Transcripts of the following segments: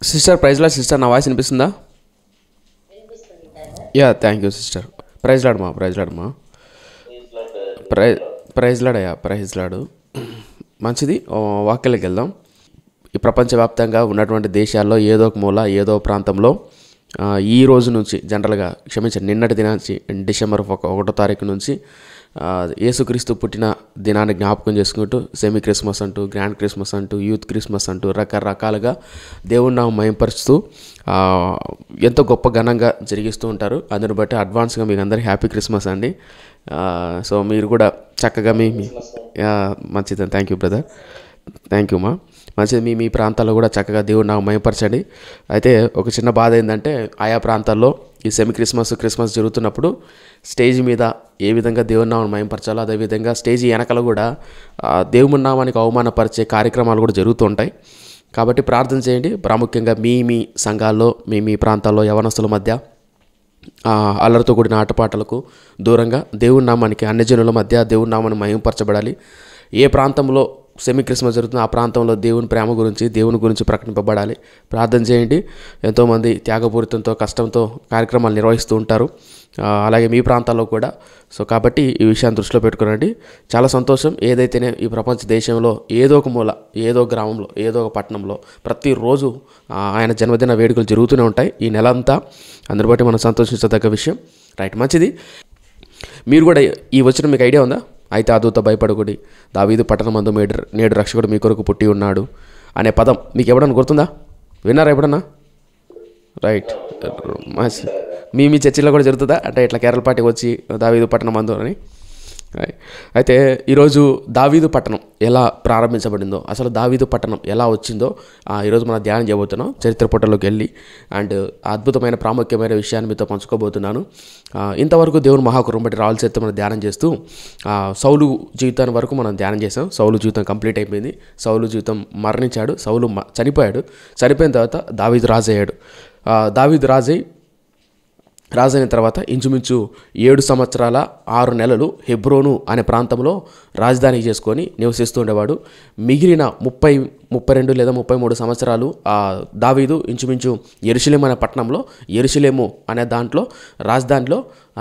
Sister praise Lord sister, నా voice వినిపిస్తుందా? Yeah, thank you sister. Praise లాడమ్మా, praise లాడమ్మా, ప్రైజ్ లాడయ్యా, ప్రైజ్ లాడు. మంచిది, వాక్యాలకు వెళ్దాం. ఈ ప్రపంచవ్యాప్తంగా ఉన్నటువంటి దేశాల్లో ఏదో ఒక మూల, ఏదో ప్రాంతంలో ఈ రోజు నుంచి జనరల్గా క్షమించండి, నిన్నటి దినాంచి డిసెంబర్ 1వ తారీఖు నుంచి యేసుక్రీస్తు పుట్టిన దినాన్ని జ్ఞాపకం చేసుకుంటూ సెమీ క్రిస్మస్ అంటూ, గ్రాండ్ క్రిస్మస్ అంటూ, యూత్ క్రిస్మస్ అంటూ రకరకాలుగా దేవుణ్ణి మయంపరుస్తూ ఎంతో గొప్ప ఘనంగా జరిగిస్తూ ఉంటారు. అందుని బట్టి అడ్వాన్స్గా మీకు అందరికీ హ్యాపీ క్రిస్మస్ అండి. సో మీరు కూడా చక్కగా మీ మంచిది. Thank you brother, thank you మా. మంచిది, మీ ప్రాంతాల్లో కూడా చక్కగా దేవుడు నాకు మయపరచండి. అయితే ఒక చిన్న బాధ ఏంటంటే, ఆయా ప్రాంతాల్లో ఈ సెమీ క్రిస్మస్ జరుగుతున్నప్పుడు స్టేజ్ మీద ఏ విధంగా దేవుని నామని మయంపరచాలో, అదేవిధంగా స్టేజ్ వెనకలు కూడా దేవుని నామానికి అవమానపరిచే కార్యక్రమాలు కూడా జరుగుతూ ఉంటాయి. కాబట్టి ప్రార్థన చేయండి. ప్రాముఖ్యంగా మీ సంఘాల్లో, మీ ప్రాంతాల్లో యవనస్తుల మధ్య అల్లరితో కూడిన ఆటపాటలకు దూరంగా దేవుని నామానికి, అన్యజనుల మధ్య దేవుని నామాన్ని మయంపరచబడాలి. ఏ ప్రాంతంలో సెమీ క్రిస్మస్ జరుగుతుంది ఆ ప్రాంతంలో దేవుని ప్రేమ గురించి, దేవుని గురించి ప్రకటింపబడాలి. ప్రార్థన చేయండి. ఎంతోమంది త్యాగపూరితంతో, కష్టంతో కార్యక్రమాలు నిర్వహిస్తూ ఉంటారు, అలాగే మీ ప్రాంతాల్లో కూడా. సో కాబట్టి ఈ విషయాన్ని దృష్టిలో పెట్టుకోనండి. చాలా సంతోషం. ఏదైతేనే ఈ ప్రపంచ దేశంలో ఏదో ఒక మూల, ఏదో గ్రామంలో, ఏదో ఒక పట్టణంలో ప్రతిరోజు ఆయన జన్మదిన వేడుకలు జరుగుతూనే ఉంటాయి ఈ నెల అంతా. అందుని బట్టి మనం సంతోషించదగ్గ విషయం. రైట్, మంచిది. మీరు కూడా ఈ వచ్చిన మీకు ఐడియా ఉందా? అయితే ఆ దూత భయపడకుడి, దావీదు పట్టణమందు నేడు రక్షకుడు మీ కొరకు పుట్టి ఉన్నాడు అనే పదం మీకు ఎప్పుడన్నా గుర్తుందా? విన్నారా ఎప్పుడన్నా? రైట్, మీ చర్చిలో కూడా జరుగుతుందా? అంటే ఇట్లా కేరళ పార్టీకి వచ్చి దావీదు పట్టణమందు అని. అయితే ఈరోజు దావీదు పట్టణం ఎలా ప్రారంభించబడిందో, అసలు దావీదు పట్టణం ఎలా వచ్చిందో ఈరోజు మనం ధ్యానం చేయబోతున్నాం. చరిత్ర పుటలోకి వెళ్ళి అండ్ అద్భుతమైన ప్రాముఖ్యమైన విషయాన్ని మీతో పంచుకోబోతున్నాను. ఇంతవరకు దేవుని మహాకృపను బట్టి రాళ్ళ చేత మనం ధ్యానం చేస్తూ సౌలు జీవితాన్ని వరకు మనం ధ్యానం చేసాం. సౌలు జీవితం కంప్లీట్ అయిపోయింది. సౌలు జీవితం మరణించాడు. సౌలు చనిపోయాడు. చనిపోయిన తర్వాత దావీదు రాజు అయ్యాడు. దావీదు రాజైన తర్వాత ఇంచుమించు 7 సంవత్సరాల 6 నెలలు హెబ్రోను అనే ప్రాంతంలో రాజధాని చేసుకొని నివసిస్తూ ఉండేవాడు. మిగిలిన 32 లేదా 33 సంవత్సరాలు దావీదు ఇంచుమించు యెరూషలేము అనే పట్టణంలో, యెరూషలేము అనే దాంట్లో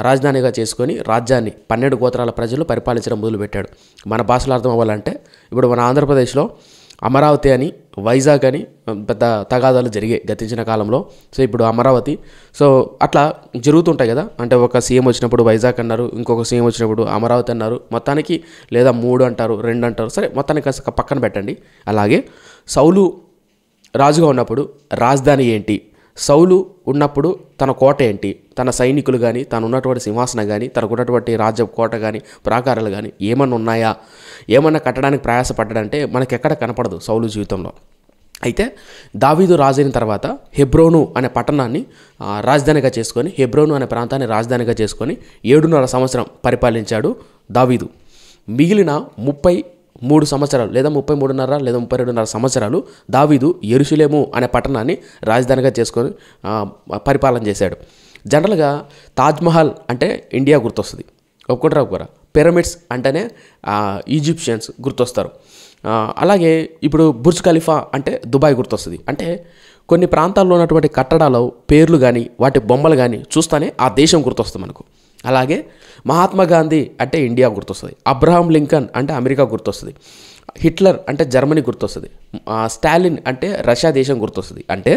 రాజధానిగా చేసుకొని రాజ్యాన్ని 12 గోత్రాల ప్రజలు పరిపాలించడం మొదలుపెట్టాడు. మన భాషలో అర్థం అవ్వాలంటే, ఇప్పుడు మన ఆంధ్రప్రదేశ్లో అమరావతి అని, వైజాగ్ అని పెద్ద తగాదాలు జరిగాయి గతించిన కాలంలో. సో ఇప్పుడు అమరావతి, సో అట్లా జరుగుతుంటాయి కదా. అంటే ఒక సీఎం వచ్చినప్పుడు వైజాగ్ అన్నారు, ఇంకొక సీఎం వచ్చినప్పుడు అమరావతి అన్నారు, మొత్తానికి లేదా 3 అంటారు, 2 అంటారు, సరే మొత్తానికి కాస్త పక్కన పెట్టండి. అలాగే సౌలు రాజుగా ఉన్నప్పుడు రాజధాని ఏంటి, సౌలు ఉన్నప్పుడు తన కోట ఏంటి, తన సైనికులు కానీ, తను ఉన్నటువంటి సింహాసనం కానీ, తనకు ఉన్నటువంటి రాజ్య కోట కానీ, ప్రాకారాలు కానీ ఏమన్నా ఉన్నాయా, ఏమన్నా కట్టడానికి ప్రయాసపడ్డాడంటే మనకెక్కడ కనపడదు సౌలు జీవితంలో. అయితే దావీదు రాజైన తర్వాత హెబ్రోను అనే పట్టణాన్ని రాజధానిగా చేసుకొని, హెబ్రోను అనే ప్రాంతాన్ని రాజధానిగా చేసుకొని 7.5 సంవత్సరం పరిపాలించాడు దావీదు. మిగిలిన 33 సంవత్సరాలు లేదా 33.5 లేదా 32.5 సంవత్సరాలు దావీదు యెరూషలేము అనే పట్టణాన్ని రాజధానిగా చేసుకొని పరిపాలన చేశాడు. జనరల్గా తాజ్మహల్ అంటే ఇండియా గుర్తొస్తుంది, ఒప్పుకుంటారా? పిరమిడ్స్ అంటేనే ఈజిప్షియన్స్ గుర్తొస్తారు. అలాగే ఇప్పుడు బుర్జ్ ఖలీఫా అంటే దుబాయ్ గుర్తొస్తుంది. అంటే కొన్ని ప్రాంతాల్లో ఉన్నటువంటి కట్టడాల పేర్లు కానీ, వాటి బొమ్మలు కానీ చూస్తేనే ఆ దేశం గుర్తొస్తుంది మనకు. అలాగే మహాత్మా గాంధీ అంటే ఇండియా గుర్తొస్తుంది, అబ్రహాం లింకన్ అంటే అమెరికా గుర్తొస్తుంది, హిట్లర్ అంటే జర్మనీ గుర్తొస్తుంది, స్టాలిన్ అంటే రష్యా దేశం గుర్తొస్తుంది. అంటే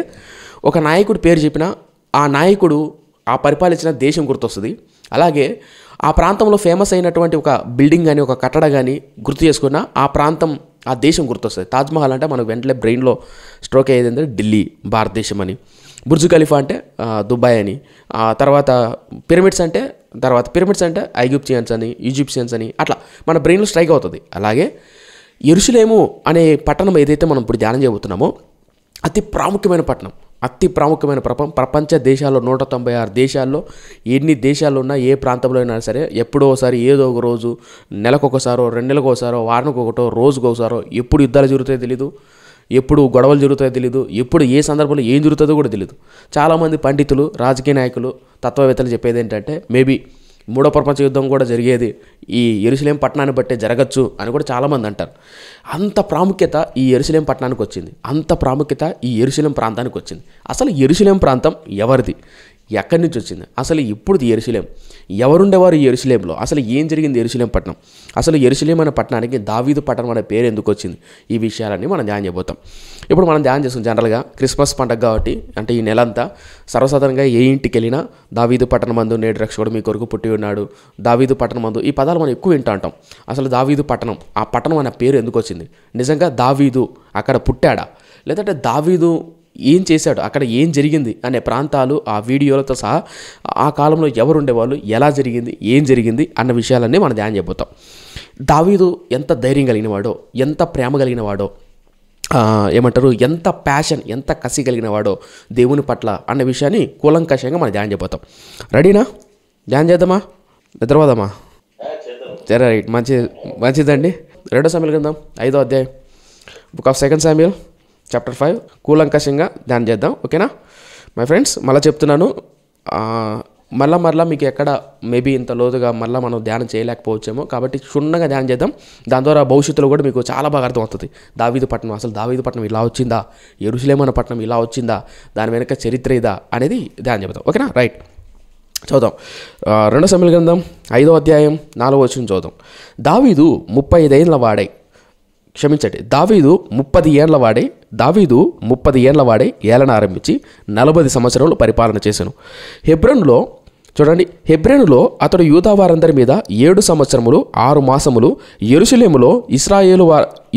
ఒక నాయకుడి పేరు చెప్పినా ఆ నాయకుడు ఆ పరిపాలించిన దేశం గుర్తొస్తుంది. అలాగే ఆ ప్రాంతంలో ఫేమస్ అయినటువంటి ఒక బిల్డింగ్ కానీ, ఒక కట్టడ కానీ గుర్తు చేసుకున్న ఆ ప్రాంతం, ఆ దేశం గుర్తొస్తుంది. తాజ్మహల్ అంటే మనకు వెంటనే బ్రెయిన్లో స్ట్రోక్ అయ్యేది ఏంటంటే ఢిల్లీ, భారతదేశం అని. బుర్జ్ ఖలీఫా అంటే దుబాయ్ అని. తర్వాత పిరమిడ్స్ అంటే ఐగుప్షియన్స్ అని, ఈజిప్షియన్స్ అని, అట్లా మన బ్రెయిన్లో స్ట్రైక్ అవుతుంది. అలాగే యెరూషలేము అనే పట్టణం ఏదైతే మనం ఇప్పుడు ధ్యానం చేయబోతున్నామో అతి ప్రాముఖ్యమైన పట్టణం, ప్రపంచ దేశాల్లో 196 దేశాల్లో ఎన్ని దేశాలు ఉన్నా, ఏ ప్రాంతంలో అయినా సరే ఎప్పుడో ఒకసారి, ఏదో ఒక రోజు, నెలకొకసారో, 2 నెలలకు ఒకసారో, వారానికి ఒకటో, రోజుకొకసారో, ఎప్పుడు యుద్ధాలు జరుగుతాయో తెలీదు, ఎప్పుడు గొడవలు జరుగుతాయో తెలీదు, ఎప్పుడు ఏ సందర్భంలో ఏం జరుగుతుందో కూడా తెలీదు. చాలామంది పండితులు, రాజకీయ నాయకులు, తత్వవేత్తలు చెప్పేది ఏంటంటే మేబీ మూడో ప్రపంచ యుద్ధం కూడా జరిగేది ఈ యెరూషలేం పట్టణాన్ని బట్టే జరగచ్చు అని కూడా చాలామంది అంటారు. అంత ప్రాముఖ్యత ఈ యెరూషలేం పట్టణానికి వచ్చింది, అంత ప్రాముఖ్యత ఈ యెరూషలేం ప్రాంతానికి వచ్చింది. అసలు యెరూషలేం ప్రాంతం ఎవరిది, ఎక్కడి నుంచి వచ్చింది, అసలు ఇప్పుడు యెరూషలేం ఎవరుండేవారు ఈ యెరూషలేంలో, అసలు ఏం జరిగింది యెరూషలేం పట్టణం, అసలు యెరూషలేం అనే పట్టణానికి దావీదు పట్టణం అనే పేరు ఎందుకు వచ్చింది, ఈ విషయాలన్నీ మనం ధ్యానం చేయబోతాం. ఇప్పుడు మనం ధ్యానం చేస్తాం జనరల్గా క్రిస్మస్ పండుగ కాబట్టి, అంటే ఈ నెలంతా సర్వసాధారణంగా ఏ ఇంటికి వెళ్ళినా దావీదు పట్టణమందు నేడు రక్షకుడు మీ కొరకు పుట్టి ఉన్నాడు, దావీదు పట్టణమందు, ఈ పదాలు మనం ఎక్కువ వింటూ ఉంటాం. అసలు దావీదు పట్టణం, ఆ పట్టణం అనే పేరు ఎందుకు వచ్చింది, నిజంగా దావీదు అక్కడ పుట్టాడా, లేదంటే దావీదు ఏం చేశాడు, అక్కడ ఏం జరిగింది అనే ప్రాంతాలు ఆ వీడియోలతో సహా ఆ కాలంలో ఎవరు ఉండేవాళ్ళు, ఎలా జరిగింది, ఏం జరిగింది అన్న విషయాలన్నీ మనం ధ్యానం చేయబోతాం. దావీదు ఎంత ధైర్యం కలిగిన వాడో, ఎంత ప్రేమ కలిగిన వాడో, ఏమంటారు, ఎంత ప్యాషన్, ఎంత కసి కలిగిన వాడో దేవుని పట్ల అన్న విషయాన్ని కూలంకషంగా మనం ధ్యానం చేయబోతాం. రెడీనా? ధ్యానం చేద్దామా, నిద్రపోదామా? సరే, రైట్, మంచిదండి. 2 సమూయేలు గ్రంథం 5వ అధ్యాయం, బుక్ ఆఫ్ 2 సమూయేల్ చాప్టర్ 5 కూలంకషంగా ధ్యానం చేద్దాం. ఓకేనా మై ఫ్రెండ్స్? మళ్ళీ చెప్తున్నాను, మళ్ళా మీకు ఎక్కడ మేబీ ఇంత లోతుగా మళ్ళీ మనం ధ్యానం చేయలేకపోవచ్చేమో, కాబట్టి క్షుణ్ణంగా ధ్యానం చేద్దాం. దాని ద్వారా భవిష్యత్తులో కూడా మీకు చాలా బాగా అర్థమవుతుంది. దావీదు పట్టణం, అసలు దావీదు పట్టణం ఇలా వచ్చిందా, యెరూషలేం అనే పట్టణం ఇలా వచ్చిందా, దాని వెనక చరిత్ర ఇదా అనేది ధ్యానం చెప్తాం. ఓకేనా? రైట్, చదువుదాం. 2 సమూయేలు గ్రంథం 5వ అధ్యాయం 4వ వచనం చదువుదాం. దావీదు 35 ఏళ్ల వాడై, దావీదు 30 ఏళ్ల వాడై ఏలన ఆరంభించి 40 సంవత్సరాలు పరిపాలన చేశాను. హెబ్రోనులో అతడు యూదా వారందరి మీద 7 సంవత్సరములు 6 మాసములు, యెరూషలేములో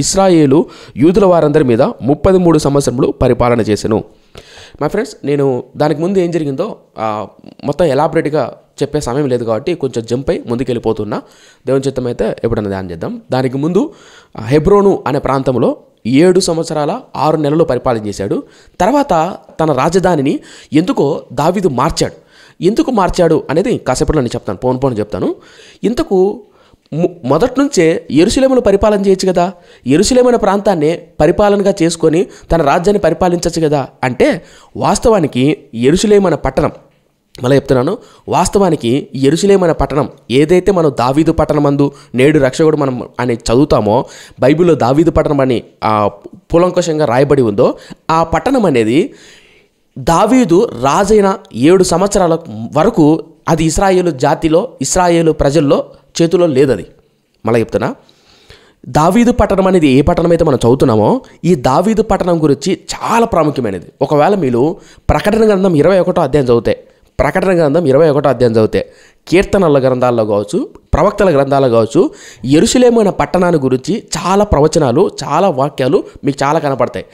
ఇశ్రాయేలు యూదుల వారందరి మీద 33 సంవత్సరములు పరిపాలన చేశాను. మై ఫ్రెండ్స్, నేను దానికి ముందు ఏం జరిగిందో మొత్తం ఎలాబరేట్గా చెప్పే సమయం లేదు కాబట్టి కొంచెం జంప్ అయి ముందుకెళ్ళిపోతున్నా. దేవుని చిత్తం అయితే ఎప్పుడైనా ధ్యానం చేద్దాం. దానికి ముందు హెబ్రోను అనే ప్రాంతంలో 7 సంవత్సరాల 6 నెలలు పరిపాలన చేశాడు. తర్వాత తన రాజధానిని ఎందుకో దావీదు మార్చాడు. ఎందుకు మార్చాడు అనేది కాసేపట్లో నేను చెప్తాను, పోను చెప్తాను. ఇంతకు మొదటి నుంచే యెరూషలేమును పరిపాలన చేయొచ్చు కదా, యెరూషలేం అనే ప్రాంతాన్ని పరిపాలనగా చేసుకొని తన రాజ్యాన్ని పరిపాలించవచ్చు కదా. అంటే వాస్తవానికి యెరూషలేం అనే పట్టణం, మళ్ళీ చెప్తున్నాను, వాస్తవానికి యెరూషలేం అనే పట్టణం ఏదైతే మనం దావీదు పట్టణమందు నేడు రక్షకుడు మనం అని చదువుతామో, బైబిల్లో దావీదు పట్టణం అని కూలంకషంగా రాయబడి ఉందో, ఆ పట్టణం అనేది దావీదు రాజైన 7 సంవత్సరాల వరకు అది ఇశ్రాయేలు జాతిలో, ఇశ్రాయేలు ప్రజల్లో చేతిలో లేదు. అది మళ్ళీ చెప్తున్నా, దావీదు పట్టణం అనేది ఏ పట్టణం అయితే మనం చదువుతున్నామో, ఈ దావీదు పట్టణం గురించి చాలా ప్రాముఖ్యమైనది. ఒకవేళ మీరు ప్రకటన గ్రంథం 21వ అధ్యాయం చదివితే, కీర్తనల గ్రంథాల్లో కావచ్చు, ప్రవక్తల గ్రంథాల్లో కావచ్చు, యెరూషలేము అనే పట్టణాన్ని గురించి చాలా ప్రవచనాలు, చాలా వాక్యాలు మీకు చాలా కనపడతాయి.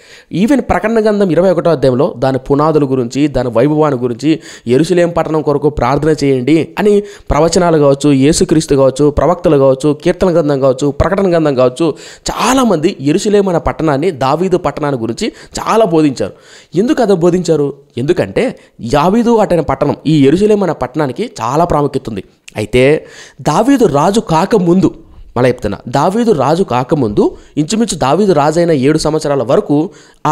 ఈవెన్ ప్రకటన గ్రంథం 21వ అధ్యాయంలో దాని పునాదుల గురించి, దాని వైభవాన్ని గురించి, యెరూషలేం పట్టణం కొరకు ప్రార్థన చేయండి అని ప్రవచనాలు కావచ్చు, యేసుక్రీస్తు కావచ్చు, ప్రవక్తలు కావచ్చు, కీర్తన గ్రంథం కావచ్చు, ప్రకటన గ్రంథం కావచ్చు, చాలామంది యెరూషలేం అనే పట్టణాన్ని, దావీదు పట్టణాన్ని గురించి చాలా బోధించారు. ఎందుకు అది బోధించారు? ఎందుకంటే దావీదు అనే పట్టణం, ఈ యెరూషలేం అనే పట్టణానికి చాలా ప్రాముఖ్యత ఉంది. అయితే దావీదు రాజు కాకముందు, మళ్ళీ చెప్తున్నా, దావీదు రాజు కాకముందు ఇంచుమించు దావీదు రాజైన 7 సంవత్సరాల వరకు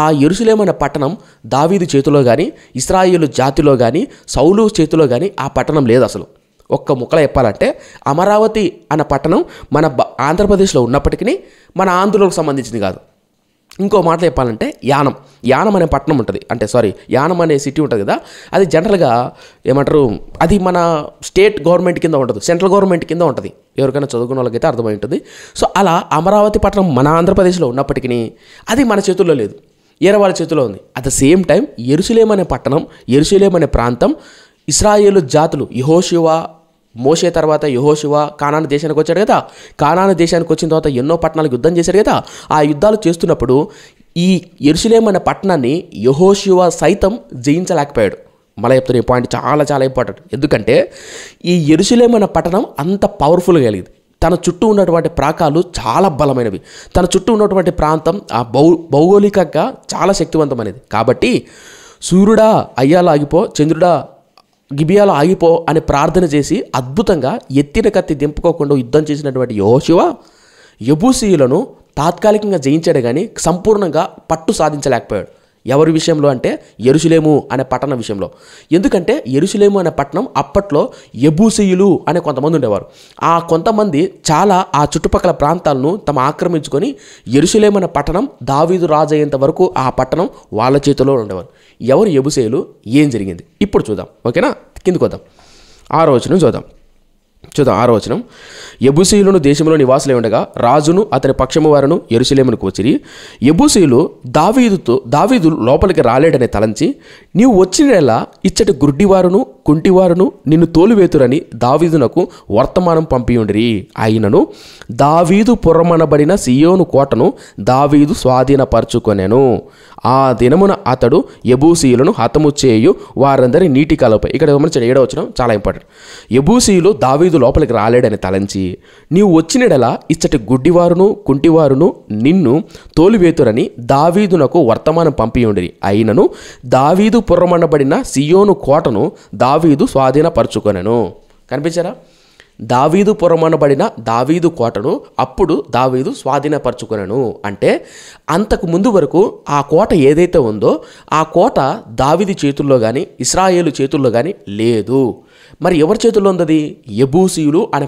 ఆ యెరూషలేం అనే పట్టణం దావీదు చేతిలో కానీ, ఇశ్రాయేలు జాతిలో కానీ, సౌలు చేతిలో కానీ ఆ పట్టణం లేదు. అసలు ఒక్క ముక్కలో చెప్పాలంటే, అమరావతి అనే పట్టణం మన ఆంధ్రప్రదేశ్లో ఉన్నప్పటికీ మన ఆంధ్రులకు సంబంధించింది కాదు. ఇంకో మాట చెప్పాలంటే, యానం అనే పట్టణం ఉంటుంది, యానం అనే సిటీ ఉంటుంది కదా, అది జనరల్గా ఏమంటారు, అది మన స్టేట్ గవర్నమెంట్ కింద ఉంటుంది, సెంట్రల్ గవర్నమెంట్ కింద ఉంటుంది. ఎవరికైనా చదువుకున్న వాళ్ళకైతే అర్థమై ఉంటుంది. సో అలా అమరావతి పట్టణం మన ఆంధ్రప్రదేశ్లో ఉన్నప్పటికీ అది మన చేతుల్లో లేదు, వేరే వాళ్ళ చేతిలో ఉంది. అట్ ద సేమ్ టైం యెరూషలేం అనే పట్టణం, యెరూషలేం అనే ప్రాంతం, ఇశ్రాయేలు జాతులు, యెహోషువ, మోషే తర్వాత యెహోషువ కానాను దేశానికి వచ్చాడు కదా, కానాను దేశానికి వచ్చిన తర్వాత ఎన్నో పట్టణాలకు యుద్ధం చేశాడు కదా. ఆ యుద్ధాలు చేస్తున్నప్పుడు ఈ యెరూషలేం అనే పట్టణాన్ని యెహోషువ సైతం జయించలేకపోయాడు. మళ్ళీ చెప్తున్న ఈ పాయింట్ చాలా చాలా ఇంపార్టెంట్. ఎందుకంటే ఈ యెరూషలేం అనే పట్టణం అంత పవర్ఫుల్గా కలిగింది. తన చుట్టూ ఉన్నటువంటి ప్రాకాలు చాలా బలమైనవి, తన చుట్టూ ఉన్నటువంటి ప్రాంతం ఆ భౌగోళికంగా చాలా శక్తివంతమైనది. కాబట్టి సూర్యుడా అయ్యాల ఆగిపో, చంద్రుడా గిబియాలో ఆగిపో అని ప్రార్థన చేసి అద్భుతంగా ఎత్తిన కత్తి దింపుకోకుండా యుద్ధం చేసినటువంటి యెహోషువ యెబూసీయులను తాత్కాలికంగా జయించాడు, కానీ సంపూర్ణంగా పట్టు సాధించలేకపోయాడు. ఎవరి విషయంలో అంటే యెరూషలేము అనే పట్టణం విషయంలో. ఎందుకంటే యెరూషలేము అనే పట్టణం అప్పట్లో యెబూసీయులు అనే కొంతమంది ఉండేవారు. ఆ కొంతమంది చాలా ఆ చుట్టుపక్కల ప్రాంతాలను తమ ఆక్రమించుకొని యెరూషలేము అనే పట్టణం దావీదు రాజు అయ్యేంత వరకు ఆ పట్టణం వాళ్ళ చేతిలో ఉండేవారు. ఎవరు యెబూసీయులు, ఏం జరిగింది ఇప్పుడు చూద్దాం. ఓకేనా, కిందకు వద్దాం. 6వ వచనం చూద్దాం. 6వ వచనం. యెబూసీయులను దేశంలో నివాసులై ఉండగా రాజును అతని పక్షము వారును యెరూషలేమునకు వచ్చిరి. యెబూసీయులు దావీదు లోపలికి రాలేడని తలంచి, నీవు వచ్చినలా ఇచ్చటి గుడ్డివారును కుంటివారును నిన్ను తోలువేతురని దావీదునకు వర్తమానం పంపియుండిరి. అయినను దావీదు పురమనబడిన సియోను కోటను దావీదు స్వాధీనపరచుకొనెను. ఆ దినమున అతడు యెబూసీయులను హతము చేయు వారందరి నీటి కాలువపై. ఇక్కడ గమనించండి, 7వ వచనం చాలా ఇంపార్టెంట్. యెబూసీయులు దావీదు లోపలికి రాలేడని తలంచి, నీవు వచ్చినడలా ఇచ్చటి గుడ్డివారును కుంటివారును నిన్ను తోలివేతురని దావీదునకు వర్తమానం పంపియుండిరి. అయినను దావీదు పురమనబడిన సియోను కోటను దావీదు స్వాధీనపరచుకొనెను. కనిపించారా? దావీదు పురమనబడిన దావీదు కోటను అప్పుడు దావీదు స్వాధీనపరచుకొనెను. అంటే అంతకు ముందు వరకు ఆ కోట ఏదైతే ఉందో ఆ కోట దావీదు చేతుల్లో కానీ ఇశ్రాయేలు చేతుల్లో కానీ లేదు. మరి ఎవరి చేతుల్లో ఉంది? అది యెబూసీయులు అనే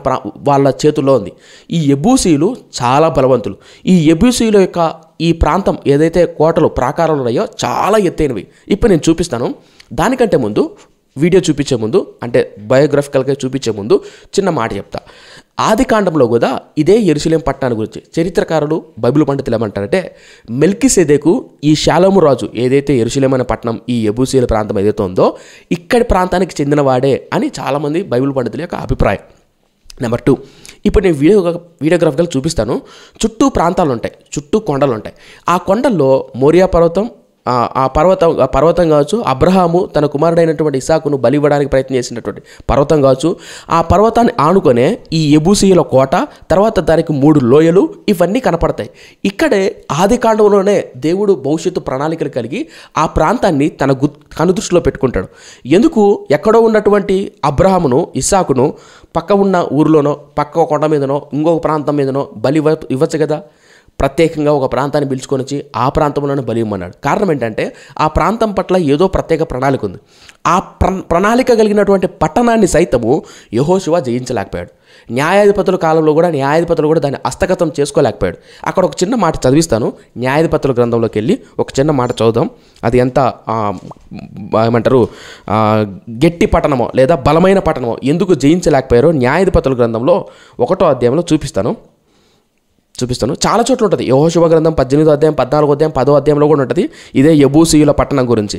వాళ్ళ చేతుల్లో ఉంది. ఈ యెబూసీయులు చాలా బలవంతులు. ఈ యెబూసీయుల యొక్క ఈ ప్రాంతం ఏదైతే కోటలు ప్రాకారాలు ఉన్నాయో చాలా ఎత్తైనవి. ఇప్పుడు నేను చూపిస్తాను. దానికంటే ముందు వీడియో చూపించే ముందు, అంటే బయోగ్రఫికల్గా చూపించే ముందు చిన్న మాట చెప్తా. ఆది కాండంలో కూడా ఇదే యెరూషలేం పట్టణాన్ని గురించి చరిత్రకారులు బైబిల్ పండితులు ఏమంటారంటే, మెల్కీసెదెకు ఈ షాలోము రాజు ఏదైతే యెరూషలేం అనే పట్టణం ఈ యెబూసీయుల ప్రాంతం ఏదైతే ఉందో ఇక్కడి ప్రాంతానికి చెందినవాడే అని చాలామంది బైబిల్ పండితుల యొక్క అభిప్రాయం. నెంబర్ 2, ఇప్పుడు నేను వీడియోగ్రాఫికల్ చూపిస్తాను. చుట్టూ ప్రాంతాలు ఉంటాయి, చుట్టూ కొండలు ఉంటాయి. ఆ కొండల్లో మోరియా పర్వతం, ఆ పర్వతం కావచ్చు, అబ్రహాము తన కుమారుడైనటువంటి ఇసాకును బలి ఇవ్వడానికి ప్రయత్నం చేసినటువంటి పర్వతం కావచ్చు, ఆ పర్వతాన్ని ఆనుకొనే ఈ యెబూసీయుల కోట, తర్వాత దానికి 3 లోయలు, ఇవన్నీ కనపడతాయి. ఇక్కడే ఆది కాండంలోనే దేవుడు భవిష్యత్తు ప్రణాళికలు కలిగి ఆ ప్రాంతాన్ని తన కనుదృష్టిలో పెట్టుకుంటాడు. ఎందుకు ఎక్కడో ఉన్నటువంటి అబ్రహామును ఇస్సాకును పక్క ఉన్న ఊరిలోనో పక్క కొండ మీదనో ఇంకొక ప్రాంతం మీదనో బలి ఇవ్వచ్చు కదా. ప్రత్యేకంగా ఒక ప్రాంతాన్ని పిలుచుకొని వచ్చి ఆ ప్రాంతంలోనే బలి ఇవ్వమన్నాడు. కారణం ఏంటంటే ఆ ప్రాంతం పట్ల ఏదో ప్రత్యేక ప్రణాళిక ఉంది. ఆ ప్రణాళిక కలిగినటువంటి పట్టణాన్ని సైతము యెహోషువ జయించలేకపోయాడు. న్యాయాధిపతుల కాలంలో కూడా న్యాయాధిపతులు కూడా దాన్ని హస్తగతం చేసుకోలేకపోయాడు. అక్కడ ఒక చిన్న మాట చదివిస్తాను. న్యాయాధిపతుల గ్రంథంలోకి వెళ్ళి ఒక చిన్న మాట చదువుదాం. అది ఎంత ఏమంటారు గట్టి పట్టణమో లేదా బలమైన పట్టణమో ఎందుకు జయించలేకపోయారో న్యాయాధిపతుల గ్రంథంలో 1వ అధ్యాయంలో చూపిస్తాను. చాలా చోట్ల ఉంటుంది. యెహోషువ గ్రంథం 18వ అధ్యాయం, 14వ అధ్యాయం, 10వ అధ్యాయంలో కూడా ఉంటుంది ఇదే యెబూసీయుల పట్టణం గురించి.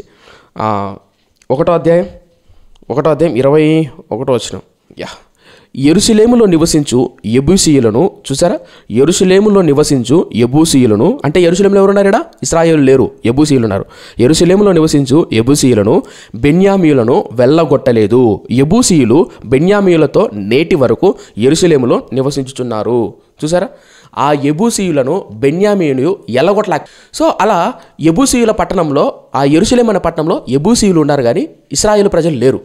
1వ అధ్యాయం 21వ వచనం. యెరూషలేములో నివసించు యెబూసీయులను చూసారా? యెరూషలేములో నివసించు యెబూసీయులను అంటే యెరూషలేములో ఎవరున్నారా? ఇశ్రాయేలు లేరు, యెబూసీయులు ఉన్నారు. యెరూషలేములో నివసించు యెబూసీయులను బెన్యామీయులను వెళ్ళగొట్టలేదు. యెబూసీయులు బెన్యామీయులతో నేటి వరకు యెరూషలేములో నివసించుచున్నారు. చూసారా? ఆ యెబూసీయులను బెన్యామీయులు ఎల్లగొట్టలేక. సో అలా యెబూసీయుల పట్టణంలో, ఆ యెరూషలేం అనే పట్టణంలో యెబూసీయులు ఉన్నారు కానీ ఇశ్రాయేలు ప్రజలు లేరు.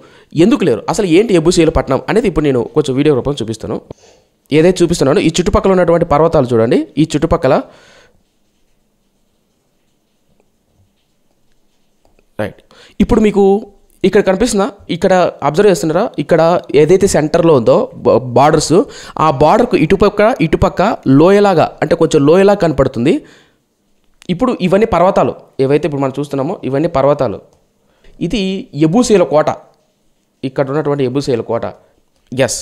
ఎందుకు లేరు? అసలు ఏంటి యెబూసీయుల పట్టణం అనేది ఇప్పుడు నేను కొంచెం వీడియో రూపంలో చూపిస్తాను. ఏదైతే చూపిస్తున్నానో ఈ చుట్టుపక్కల ఉన్నటువంటి పర్వతాలు చూడండి. ఈ చుట్టుపక్కల రైట్. ఇప్పుడు మీకు ఇక్కడ కనిపిస్తుందా? ఇక్కడ అబ్జర్వ్ చేస్తున్నారా? ఇక్కడ ఏదైతే సెంటర్లో ఉందో బార్డర్స్, ఆ బార్డర్కు ఇటుపక్క లోయలాగా, అంటే కొంచెం లోయలాగా కనపడుతుంది. ఇప్పుడు ఇవన్నీ పర్వతాలు, ఏవైతే ఇప్పుడు మనం చూస్తున్నామో ఇవన్నీ పర్వతాలు. ఇది యెబూసీయుల కోట, ఇక్కడ ఉన్నటువంటి యెబూసీయుల కోట. ఎస్,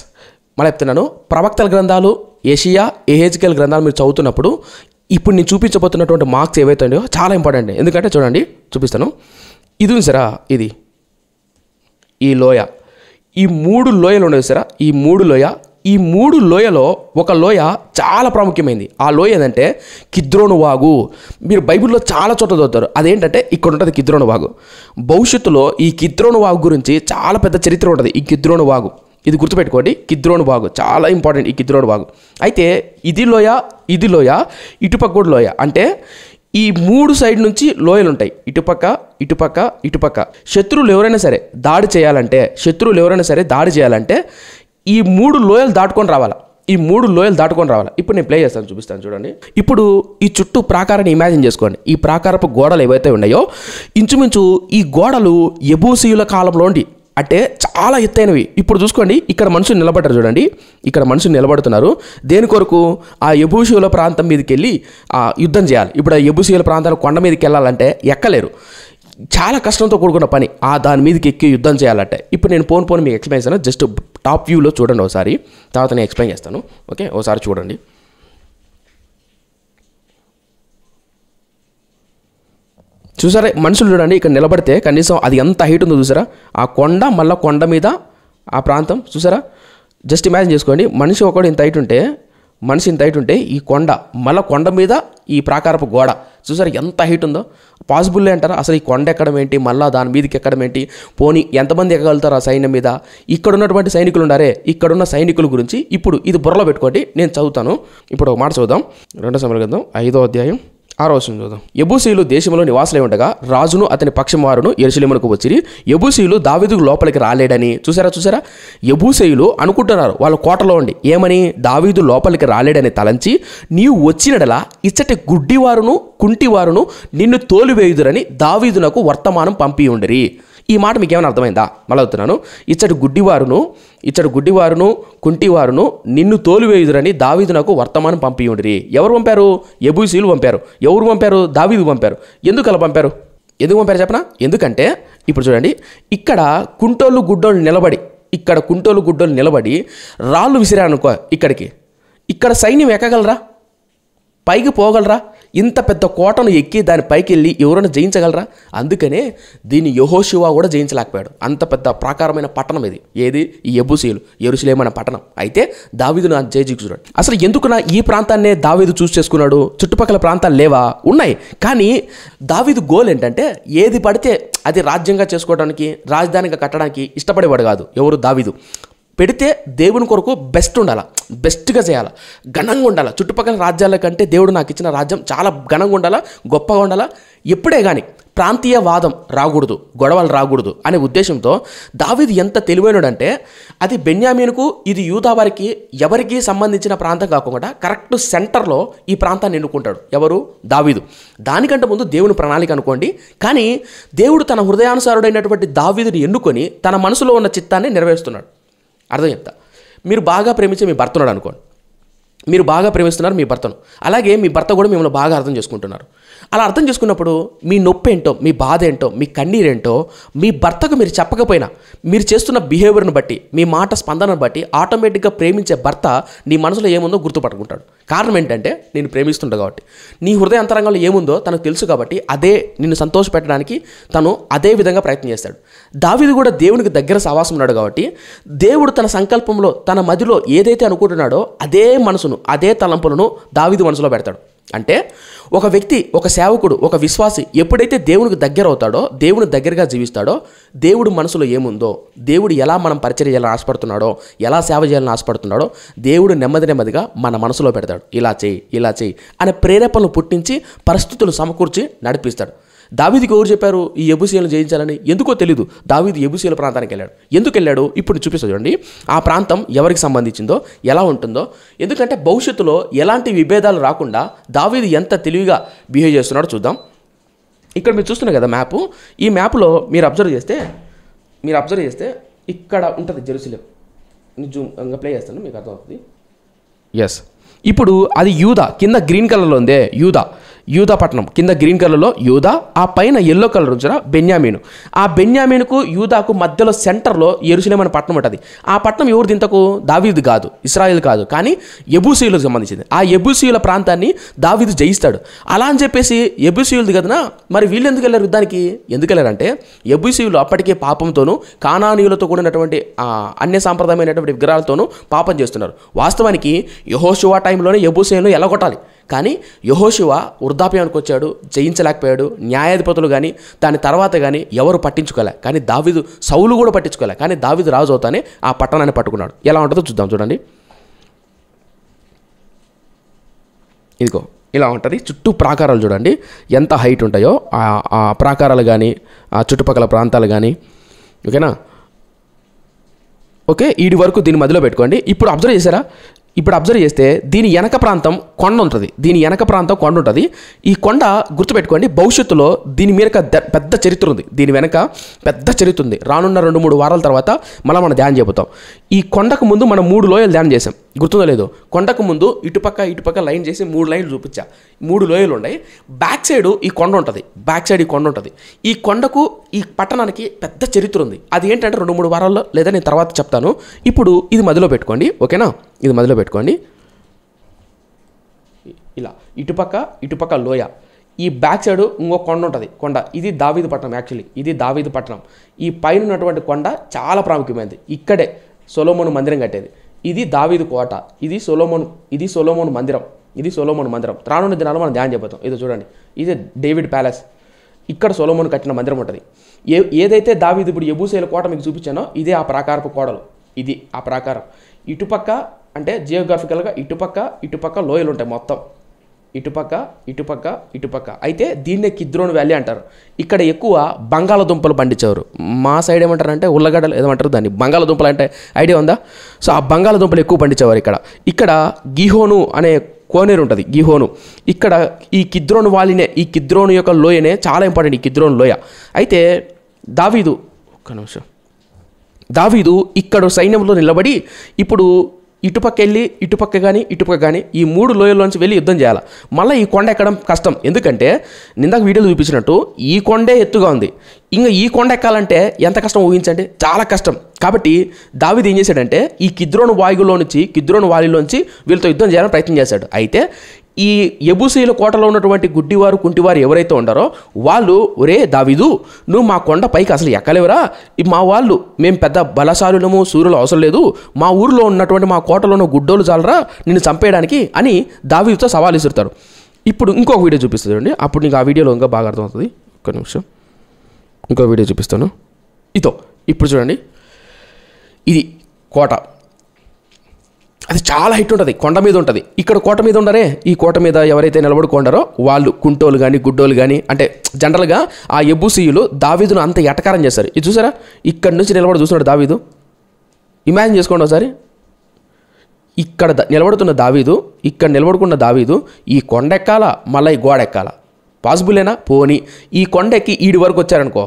మళ్ళీ చెప్తున్నాను. ప్రవక్తల గ్రంథాలు, యెషయా, యెహెజ్కేలు గ్రంథాలు మీరు చదువుతున్నప్పుడు ఇప్పుడు నేను చూపించబోతున్నటువంటి మార్క్స్ ఏవైతే ఉన్నాయో చాలా ఇంపార్టెంట్. ఎందుకంటే చూడండి, చూపిస్తాను. ఇది ఉంది సరా, ఇది ఈ లోయ, ఈ 3 లోయలు ఉండేవి సరా. ఈ 3 లోయలో ఒక లోయ చాలా ప్రాముఖ్యమైనది. ఆ లోయ ఏంటంటే కిద్రోను వాగు. మీరు బైబిల్లో చాలా చోట్ల చదువుతారు. అదేంటంటే ఇక్కడ ఉంటుంది కిద్రోను వాగు. భవిష్యత్తులో ఈ కిద్రోను వాగు గురించి చాలా పెద్ద చరిత్ర ఉంటుంది. ఈ కిద్రోను వాగు, ఇది గుర్తుపెట్టుకోండి. కిద్రోను వాగు చాలా ఇంపార్టెంట్. ఈ కిద్రోను వాగు అయితే ఇది లోయ, ఇటుపక్క కూడా లోయ. అంటే ఈ 3 సైడ్ నుంచి లోయలు ఉంటాయి, ఇటుపక్క. శత్రువులు ఎవరైనా సరే దాడి చేయాలంటే ఈ 3 లోయలు దాటుకొని రావాలా. ఈ 3 లోయలు దాటుకొని రావాలి. ఇప్పుడు నేను ప్లే చేస్తాను, చూపిస్తాను చూడండి. ఇప్పుడు ఈ చుట్టూ ప్రాకారాన్ని ఇమాజిన్ చేసుకోండి. ఈ ప్రాకారపు గోడలు ఏవైతే ఉన్నాయో ఇంచుమించు ఈ గోడలు యెబూసీయుల కాలంలోండి అంటే చాలా ఎత్తైనవి. ఇప్పుడు చూసుకోండి, ఇక్కడ మనుషులు నిలబడ్డారు చూడండి. ఇక్కడ మనుషులు నిలబడుతున్నారు. దేని కొరకు? ఆ యెబూసీయుల ప్రాంతం మీదకి వెళ్ళి యుద్ధం చేయాలి. ఇప్పుడు ఆ యెబూసీయుల ప్రాంతానికి కొండ మీదకి వెళ్ళాలంటే ఎక్కలేరు, చాలా కష్టంతో కూడుకున్న పని. దాని మీదకి ఎక్కి యుద్ధం చేయాలంటే ఇప్పుడు నేను పోను మీకు ఎక్స్ప్లెయిన్ చేస్తాను. జస్ట్ టాప్ వ్యూలో చూడండి ఒకసారి, తర్వాత నేను ఎక్స్ప్లెయిన్ చేస్తాను. ఓకే, ఒకసారి చూడండి. చూసారా మనుషులు చూడండి, ఇక్కడ నిలబడితే కనీసం అది ఎంత హైట్ ఉందో చూసారా. ఆ కొండ మళ్ళీ కొండ మీద ఆ ప్రాంతం చూసారా. జస్ట్ ఇమాజిన్ చేసుకోండి, మనిషి ఒకడు ఇంత హైట్ ఉంటే ఈ కొండ మళ్ళీ కొండ మీద ఈ ప్రాకారపు గోడ చూసారా ఎంత హైట్ ఉందో. పాసిబుల్ అంటారా? అసలు ఈ కొండ ఎక్కడం ఏంటి, మళ్ళీ దాని మీదకి ఎక్కడం ఏంటి, పోనీ ఎంతమంది ఎక్కగలుగుతారు ఆ సైన్యం మీద? ఇక్కడ ఉన్నటువంటి సైనికులు ఉన్నారే, ఇక్కడున్న సైనికుల గురించి ఇప్పుడు ఇది బుర్రలో పెట్టుకోండి, నేను చదువుతాను. ఇప్పుడు ఒక మాట చదువుదాం. 2 సమూయేలు గ్రంథం 5వ అధ్యాయం 6వ వచనం చూద్దాం. యెబూసీయులు దేశంలో నివాసులై ఉండగా రాజును అతని పక్షం వారును యెరూషలేమునకు వచ్చిరి. యెబూసీయులు దావీదుకు లోపలికి రాలేడని చూసారా. యెబూసీయులు అనుకుంటున్నారు వాళ్ళ కోటలో ఉండి ఏమని, దావీదు లోపలికి రాలేడని తలంచి, నీవు వచ్చినడలా ఇచ్చటి గుడ్డివారును కుంటివారును నిన్ను తోలివేయుదురని దావీదునకు వర్తమానం పంపి ఉండిరి. ఈ మాట మీకు ఏమైనా అర్థమైందా? మళ్ళీ అవుతున్నాను. ఇచ్చటి గుడ్డివారును కుంటివారును నిన్ను తోలివేయుదురని దావీదునకు వర్తమానం పంపి ఉండిరి. ఎవరు పంపారు? యెబూసీయులు పంపారు. ఎవరు పంపారు? దావీదు పంపారు. ఎందుకు అలా పంపారు? ఎందుకు పంపారు చెప్పనా? ఎందుకంటే ఇప్పుడు చూడండి, ఇక్కడ కుంటోళ్ళు గుడ్డోళ్ళు నిలబడి రాళ్ళు విసిరానుకో ఇక్కడ సైన్యం ఎక్కగలరా? పైకి పోగలరా? ఇంత పెద్ద కోటను ఎక్కి దాని పైకి వెళ్ళి ఎవరైనా జయించగలరా? అందుకనే దీన్ని యెహోషువ కూడా జయించలేకపోయాడు. అంత పెద్ద ప్రాకారమైన పట్టణం ఇది. ఏది? ఈ యెబూసీయులు యెరూషలేము అనే పట్టణం. అయితే దావీదును చూడండి. అసలు ఎందుకునా ఈ ప్రాంతాన్నే దావీదు చూస్ చేసుకున్నాడు? చుట్టుపక్కల ప్రాంతాలు లేవా? ఉన్నాయి. కానీ దావీదు గోల్ ఏంటంటే ఏది పడితే అది రాజ్యంగా చేసుకోవడానికి, రాజధానిగా కట్టడానికి ఇష్టపడేవాడు కాదు. ఎవరు? దావీదు. పెడితే దేవుని కొరకు బెస్ట్గా చేయాలి, ఘనంగా ఉండాలి. చుట్టుపక్కల రాజ్యాల కంటే దేవుడు నాకు ఇచ్చిన రాజ్యం చాలా ఘనంగా ఉండాలా, గొప్పగా ఉండాలా. ఎప్పుడే కానీ ప్రాంతీయవాదం రాకూడదు, గొడవలు రాకూడదు అనే ఉద్దేశంతో దావీదు ఎంత తెలివైనడంటే అది బెన్యామీనుకు, ఇది యూదా వారికి ఎవరికి సంబంధించిన ప్రాంతం కాకుండా కరెక్ట్ సెంటర్లో ఈ ప్రాంతాన్ని ఎన్నుకుంటాడు. ఎవరు? దావీదు. దానికంటే ముందు దేవుని ప్రణాళిక అనుకోండి. కానీ దేవుడు తన హృదయానుసారుడైనటువంటి దావీదుని ఎన్నుకొని తన మనసులో ఉన్న చిత్తాన్ని నెరవేరుస్తున్నాడు. అర్థం చెప్తా. మీరు బాగా ప్రేమించే మీ భర్త ఉన్నాడు అనుకోండి, మీరు బాగా ప్రేమిస్తున్నారు మీ భర్తను, అలాగే మీ భర్త కూడా మిమ్మల్ని బాగా అర్థం చేసుకుంటున్నారు. అలా అర్థం చేసుకున్నప్పుడు మీ నొప్పి ఏంటో, మీ బాధ ఏంటో, మీ కన్నీరేంటో మీ భర్తకు మీరు చెప్పకపోయినా మీరు చేస్తున్న బిహేవియర్ని బట్టి, మీ మాట స్పందనను బట్టి ఆటోమేటిక్గా ప్రేమించే భర్త నీ మనసులో ఏముందో గుర్తుపట్టుకుంటాడు. కారణం ఏంటంటే నేను ప్రేమిస్తుంటా కాబట్టి, నీ హృదయ అంతరంగంలో ఏముందో తనకు తెలుసు కాబట్టి అదే నిన్ను సంతోషపెట్టడానికి తను అదే విధంగా ప్రయత్నం చేస్తాడు. దావీదు కూడా దేవునికి దగ్గర సహవాసం ఉన్నాడు కాబట్టి దేవుడు తన సంకల్పంలో తన మదిలో ఏదైతే అనుకుంటున్నాడో అదే మనసును, అదే తలంపులను దావీదు మనసులో పెడతాడు. అంటే ఒక వ్యక్తి, ఒక సేవకుడు, ఒక విశ్వాసి ఎప్పుడైతే దేవునికి దగ్గర అవుతాడో, దేవుని దగ్గరగా జీవిస్తాడో, దేవుడు మనసులో ఏముందో, దేవుడు ఎలా మనం పరిచర్య చేయాలని ఆశపడుతున్నాడో, ఎలా సేవ చేయాలని ఆశపడుతున్నాడో దేవుడు నెమ్మదిగా మన మనసులో పెడతాడు. ఇలా చేయి అనే ప్రేరేపణలు పుట్టించి పరిస్థితులు సమకూర్చి నడిపిస్తాడు. దావీదుకి ఎవరు చెప్పారు ఈ యెబూసీయులను జయించాలని? ఎందుకో తెలీదు. దావీదు యెబూసీయుల ప్రాంతానికి వెళ్ళాడు. ఎందుకు వెళ్ళాడు? ఇప్పుడు చూపిస్తా చూడండి. ఆ ప్రాంతం ఎవరికి సంబంధించిందో, ఎలా ఉంటుందో. ఎందుకంటే భవిష్యత్తులో ఎలాంటి విభేదాలు రాకుండా దావీదు ఎంత తెలివిగా బిహేవ్ చేస్తున్నాడో చూద్దాం. ఇక్కడ మీరు చూస్తున్నారు కదా మ్యాపు. ఈ మ్యాప్లో మీరు అబ్జర్వ్ చేస్తే ఇక్కడ ఉంటుంది జెరూసలేం. జూమ్ ప్లే చేస్తాను, మీకు అర్థమవుతుంది. ఎస్, ఇప్పుడు అది యూదా, కింద గ్రీన్ కలర్లో ఉందే యూదా పట్టణం, కింద గ్రీన్ కలర్లో యూదా, ఆ పైన ఎల్లో కలర్ ఉంచారా బెన్యామీను. ఆ బెన్యామీనుకు యూదాకు మధ్యలో సెంటర్లో యెరూషలేం అనే పట్టణం ఉంటుంది. ఆ పట్టణం ఎవరు దింతకు? దావీదు కాదు, ఇశ్రాయేల్ కాదు, కానీ యెబూసీయులకు సంబంధించింది. ఆ యెబూసీయుల ప్రాంతాన్ని దావీదు జయిస్తాడు. అలా అని చెప్పేసి యెబూసీయులది కదనా, మరి వీళ్ళు ఎందుకు వెళ్ళారు యుద్ధానికి? ఎందుకు వెళ్ళారంటే యెబూసీయులు అప్పటికే పాపంతోనూ కానానీయులతో కూడినటువంటి అన్య సాంప్రదాయమైనటువంటి విగ్రహాలతోనూ పాపం చేస్తున్నారు. వాస్తవానికి యెహోషువ టైంలోనే యెబూసీయులను ఎలగొట్టాలి. కానీ యెహోషువ వృద్ధాప్యానికి వచ్చాడు, జయించలేకపోయాడు. న్యాయాధిపతులు కానీ దాని తర్వాత కానీ ఎవరు పట్టించుకోలే. కానీ సౌలు కూడా పట్టించుకోలే. కానీ దావీదు రాజు అవుతానే ఆ పట్టణాన్ని పట్టుకున్నాడు. ఎలా ఉంటుందో చూద్దాం. చూడండి, ఇదిగో ఇలా ఉంటుంది. చుట్టూ ప్రాకారాలు చూడండి ఎంత హైట్ ఉంటాయో. ఆ ప్రాకారాలు కానీ ఆ చుట్టుపక్కల ప్రాంతాలు కానీ. ఓకేనా? ఓకే, ఈడి వరకు దీని మధ్యలో పెట్టుకోండి. ఇప్పుడు అబ్జర్వ్ చేశారా, ఇప్పుడు అబ్జర్వ్ చేస్తే దీని వెనక ప్రాంతం కొండ ఉంటుంది, ఈ కొండ గుర్తుపెట్టుకోండి, భవిష్యత్తులో దీని మీద పెద్ద చరిత్ర ఉంది, దీని వెనక పెద్ద చరిత్ర ఉంది. రానున్న 2-3 వారాల తర్వాత మళ్ళీ మనం ధ్యానం చేయబోతాం. ఈ కొండకు ముందు మనం 3 లోయలు ధ్యానం చేసాం, గుర్తుందో లేదో. కొండకు ముందు ఇటుపక్క లైన్ చేసి 3 లైన్లు చూపించా, 3 లోయలు ఉన్నాయి. బ్యాక్ సైడ్ ఈ కొండ ఉంటుంది. ఈ కొండకు ఈ పట్టణానికి పెద్ద చరిత్ర ఉంది. అది ఏంటంటే 2-3 వారాల్లో లేదా నేను తర్వాత చెప్తాను. ఇప్పుడు ఇది మధ్యలో పెట్టుకోండి, ఓకేనా? ఇది మధ్యలో పెట్టుకోండి. ఇలా ఇటుపక్క లోయ, ఈ బ్యాక్ సైడ్ ఇంకో కొండ ఉంటుంది, ఇది దావీదు పట్టణం. యాక్చువల్లీ ఇది దావీదు పట్టణం. ఈ పైన ఉన్నటువంటి కొండ చాలా ప్రాముఖ్యమైనది. ఇక్కడే సొలొమోను మందిరం కట్టేది. ఇది దావీదు కోట, ఇది సొలొమోను మందిరం. రానున్న దినాల్లో మనం ధ్యానం చేయబోతాం. ఇది చూడండి, ఇది డేవిడ్ ప్యాలెస్. ఇక్కడ సొలొమోను కట్టిన మందిరం ఉంటుంది. ఏదైతే దావీదు ఇప్పుడు యెబూసీయుల కోట మీకు చూపించానో ఇదే ఆ ప్రాకారపు కోడలు, ఇది ఆ ప్రాకారం. ఇటుపక్క అంటే జియోగ్రఫికల్గా ఇటుపక్క లోయలు ఉంటాయి మొత్తం, ఇటుపక్క. అయితే దీన్నే కిద్రోన్ వ్యాలీ అంటారు. ఇక్కడ ఎక్కువ బంగాళదుంపలు పండించేవారు. మా సైడ్ ఏమంటారంటే ఉల్లగడ్డలు ఏమంటారు దాన్ని, బంగాళదుంపలు అంటే ఐడియా ఉందా? సో ఆ బంగాళదుంపలు ఎక్కువ పండించేవారు ఇక్కడ. గిహోను అనే కోనేరు ఉంటుంది, గిహోను. ఇక్కడ ఈ కిద్రోను వాలినే, ఈ కిద్రోను యొక్క లోయనే చాలా ఇంపార్టెంట్, ఈ కిద్రోను లోయ. అయితే దావీదు ఇక్కడ సైన్యంలో నిలబడి ఇప్పుడు ఇటుపక్క కానీ ఈ 3 లోయల్లోంచి వెళ్ళి యుద్ధం చేయాలి. మళ్ళీ ఈ కొండ ఎక్కడం కష్టం, ఎందుకంటే నిందాక వీడియోలో చూపించినట్టు ఈ కొండే ఎత్తుగా ఉంది. ఇంకా ఈ కొండ ఎక్కాలంటే ఎంత కష్టం ఊహించండి, చాలా కష్టం. కాబట్టి దావీదు ఏం చేశాడంటే ఈ కిద్రోను వాలిలోంచి వీళ్ళతో యుద్ధం చేయాలని ప్రయత్నం చేశాడు. అయితే ఈ యెబూసీయుల కోటలో ఉన్నటువంటి గుడ్డివారు కుంటివారు ఎవరైతే ఉండారో వాళ్ళు, ఒరే దావీదు, నువ్వు మా కొండ పైకి అసలు ఎక్కలేవురా, మా వాళ్ళు మేము పెద్ద బలశాలులము సూర్యులు అవసరం లేదు, మా ఊరిలో ఉన్నటువంటి మా కోటలో ఉన్న గుడ్డోలు చాలరా నిన్ను చంపేయడానికి అని దావీదుతో సవాల్ విసురుతారు. ఇప్పుడు ఇంకొక వీడియో చూపిస్తుంది చూడండి, అప్పుడు నీకు ఆ వీడియోలో ఇంకా బాగా అర్థమవుతుంది. ఒక్క నిమిషం, ఇంకో వీడియో చూపిస్తాను. ఇప్పుడు చూడండి, ఇది కోట, అది చాలా హైట్ ఉంటుంది, కొండ మీద ఉంటుంది. ఇక్కడ కోట మీద ఉండరే, ఈ కోట మీద ఎవరైతే నిలబడుకుంటారో వాళ్ళు కుంటోలు కానీ గుడ్డోలు కానీ, అంటే జనరల్గా ఆ యెబూసీయులు దావీదును అంత ఎటకారం చేస్తారు. ఇది చూసారా, ఇక్కడ నుంచి నిలబడి చూస్తున్నాడు దావీదు. ఇమాజిన్ చేసుకోండి ఒకసారి, ఇక్కడ నిలబడుకున్న దావీదు ఈ కొండ ఎక్కాలా, మళ్ళీ ఈ గోడ ఎక్కాలా? పాసిబులేనా? పోనీ ఈ కొండ ఎక్కి ఈడి వరకు వచ్చారనుకో,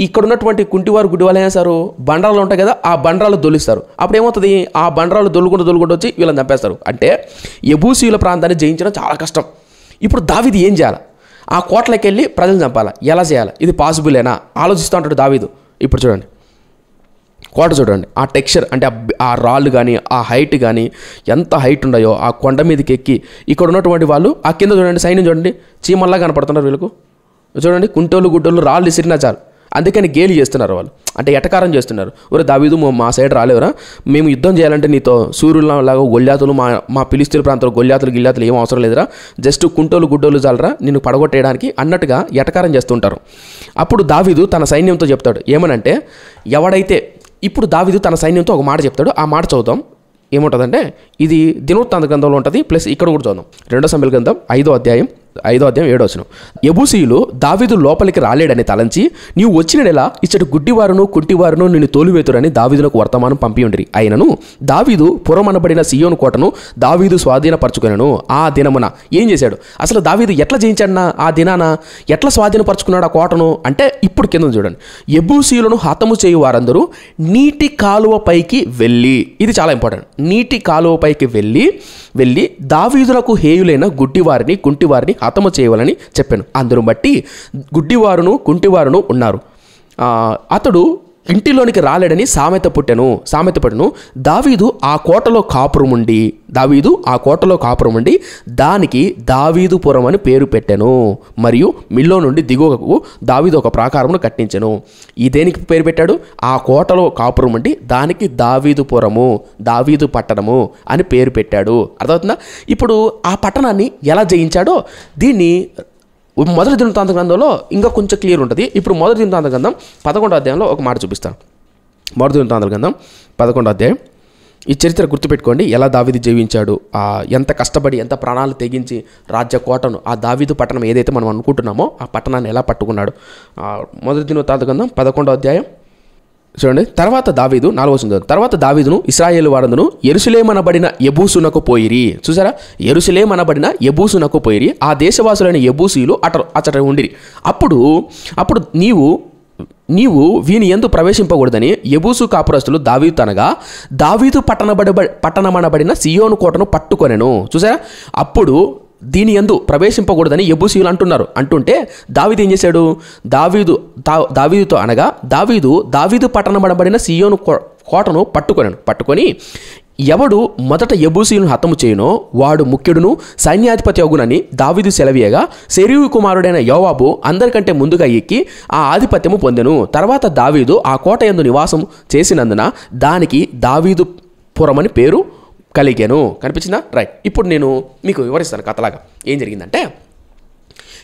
ఇక్కడ ఉన్నటువంటి కుంటివారు గుడ్డివాళ్ళు ఏం చేస్తారు, బండరాలు ఉంటాయి కదా, ఆ బండరాలు దొలిస్తారు. అప్పుడు ఏమవుతుంది, ఆ బండరాలు దొల్లుకుంటూ వచ్చి వీళ్ళని చంపేస్తారు. అంటే యెబూసీయుల ప్రాంతాన్ని జయించడం చాలా కష్టం. ఇప్పుడు దావీదు ఏం చేయాలి? ఆ కోటలోకి వెళ్ళి ప్రజలు చంపాలా, ఎలా చేయాలి? ఇది పాసిబులేనా ఆలోచిస్తూ ఉంటాడు దావీదు. ఇప్పుడు చూడండి కోట, చూడండి ఆ టెక్స్చర్, అంటే ఆ రాళ్ళు కానీ ఆ హైట్ కానీ ఎంత హైట్ ఉన్నాయో, ఆ కొండ మీదకి ఎక్కి ఇక్కడ ఉన్నటువంటి వాళ్ళు ఆ కింద చూడండి, సైన్యం చూడండి, చీమల్లా కనపడుతున్నారు వీళ్ళకు. చూడండి కుంటోలు గుడ్డోలు రాళ్ళు ఇసిరినా చాలు, అందుకని గేలి చేస్తున్నారు వాళ్ళు, అంటే ఎటకారం చేస్తున్నారు. ఒరే దావీదు, మా సైడ్ రాలేవరా, మేము యుద్ధం చేయాలంటే నీతో సూర్యులాగా గొల్లాతులు, మా ఫిలిస్తీన్ల ప్రాంతంలో గొల్లాతులు ఏం అవసరం లేదురా, జస్ట్ కుంటోలు గుడ్డోలు చాలరా నిన్ను పడగొట్టేయడానికి అన్నట్టుగా ఎటకారం చేస్తుంటారు. అప్పుడు దావీదు తన సైన్యంతో చెప్తాడు ఏమనంటే, ఎవడైతే ఇప్పుడు దావీదు తన సైన్యంతో ఒక మాట చెప్తాడు, ఆ మాట చదువుతాం. ఏముంటుందంటే ఇది దినవృత్తాంత గ్రంథంలో ఉంటుంది, ప్లస్ ఇక్కడ కూడా చూద్దాం. 2 సమూయేలు గ్రంథం 5వ అధ్యాయం 7వ. యెబూసీయులు దావీదు లోపలికి రాలేడని తలంచి, నీవు వచ్చిన నెల ఇచ్చటి గుడ్డివారును కుంటివారును నిన్ను తోలివేతురని దావీదునకు వర్తమానం పంపియుండిరి. అయినను దావీదు పురమనబడిన సియోను కోటను దావీదు స్వాధీనపరచుకొనెను. ఆ దినమున ఏం చేశాడు అసలు దావీదు, ఎట్లా జయించాడన్నా ఆ దినాన, ఎట్లా స్వాధీనపరచుకున్నాడు ఆ కోటను అంటే, ఇప్పుడు కింద చూడండి, యెబూసీయులను హతము చేయు వారందరూ నీటి కాలువ పైకి వెళ్ళి, ఇది చాలా ఇంపార్టెంట్, నీటి కాలువ పైకి వెళ్ళి దావీదులకు హేయులైన గుడ్డివారిని కుంటివారిని హతము చేయవాలని చెప్పాను. అందును బట్టి గుడ్డివారును కుంటివారును ఉన్నారు. అతడు ఇంటిలోనికి రాలేడని సామెత పుట్టెను. దావీదు ఆ కోటలో కాపురం ఉండి దానికి దావీదుపురం అని పేరు పెట్టెను. మరియు మిల్లో నుండి దిగువకు దావీదు ఒక ప్రాకారమును కట్టించెను. ఈ దేనికి పేరు పెట్టాడు? ఆ కోటలో కాపురం ఉండి దానికి దావీదుపురము, దావీదు పట్టణము అని పేరు పెట్టాడు. అర్థమవుతుందా? ఇప్పుడు ఆ పట్టణాన్ని ఎలా జయించాడో దీన్ని మొదటి దినవృత్తాంత గ్రంథంలో ఇంకా కొంచెం క్లియర్ ఉంటుంది. ఇప్పుడు మొదటి దినవృత్తాంత గ్రంథం 11వ అధ్యాయంలో ఒక మాట చూపిస్తాను. మొదటి దినవృత్తాంత గ్రంథం 11వ అధ్యాయం. ఈ చరిత్ర గుర్తుపెట్టుకోండి, ఎలా దావీదు జీవించాడు, ఎంత కష్టపడి ఎంత ప్రాణాలు తెగించి రాజ్య కోటను, ఆ దావీదు పట్టణం ఏదైతే మనం అనుకుంటున్నామో ఆ పట్టణాన్ని ఎలా పట్టుకున్నాడు. మొదటి దినవృత్తాంత గ్రంథం 11వ అధ్యాయం చూడండి, తర్వాత దావీదు 4వ వచనం, తర్వాత దావీదును ఇశ్రాయేలు వారందరూ యెరూషలేమనబడిన యెబూసునకు పోయిరి. చూసారా, యెరూషలేమనబడిన యెబూసునకు పోయిరి, ఆ దేశవాసులైన యెబూసీయులు అచ్చట ఉండిరి. అప్పుడు నీవు వీని యందు ప్రవేశింపకూడదని యెబూసు కాపురస్తులు దావీదు అనగా దావీదు పట్టణమనబడిన సియోను కోటను పట్టుకొనెను. చూసారా, అప్పుడు దీని యందు ప్రవేశింపకూడదని యెబూసీయులు అంటుంటే దావీదు ఏం చేశాడు? దావీదుతో అనగా దావీదు పట్టణమనబడిన సియోను కోటను పట్టుకొని ఎవడు మొదట యెబూసీయులను హతము చేయునో వాడు ముఖ్యుడును సైన్యాధిపతి అగునని దావీదు సెలవీయగా సెరూయా కుమారుడైన యోవాబు అందరికంటే ముందుగా ఎక్కి ఆ ఆధిపత్యము పొందెను. తర్వాత దావీదు ఆ కోట యందు నివాసం చేసినందున దానికి దావీదు పురమని పేరు కలిగాను. కనిపించిందా? రైట్. ఇప్పుడు నేను మీకు వివరిస్తాను కథలాగా ఏం జరిగిందంటే,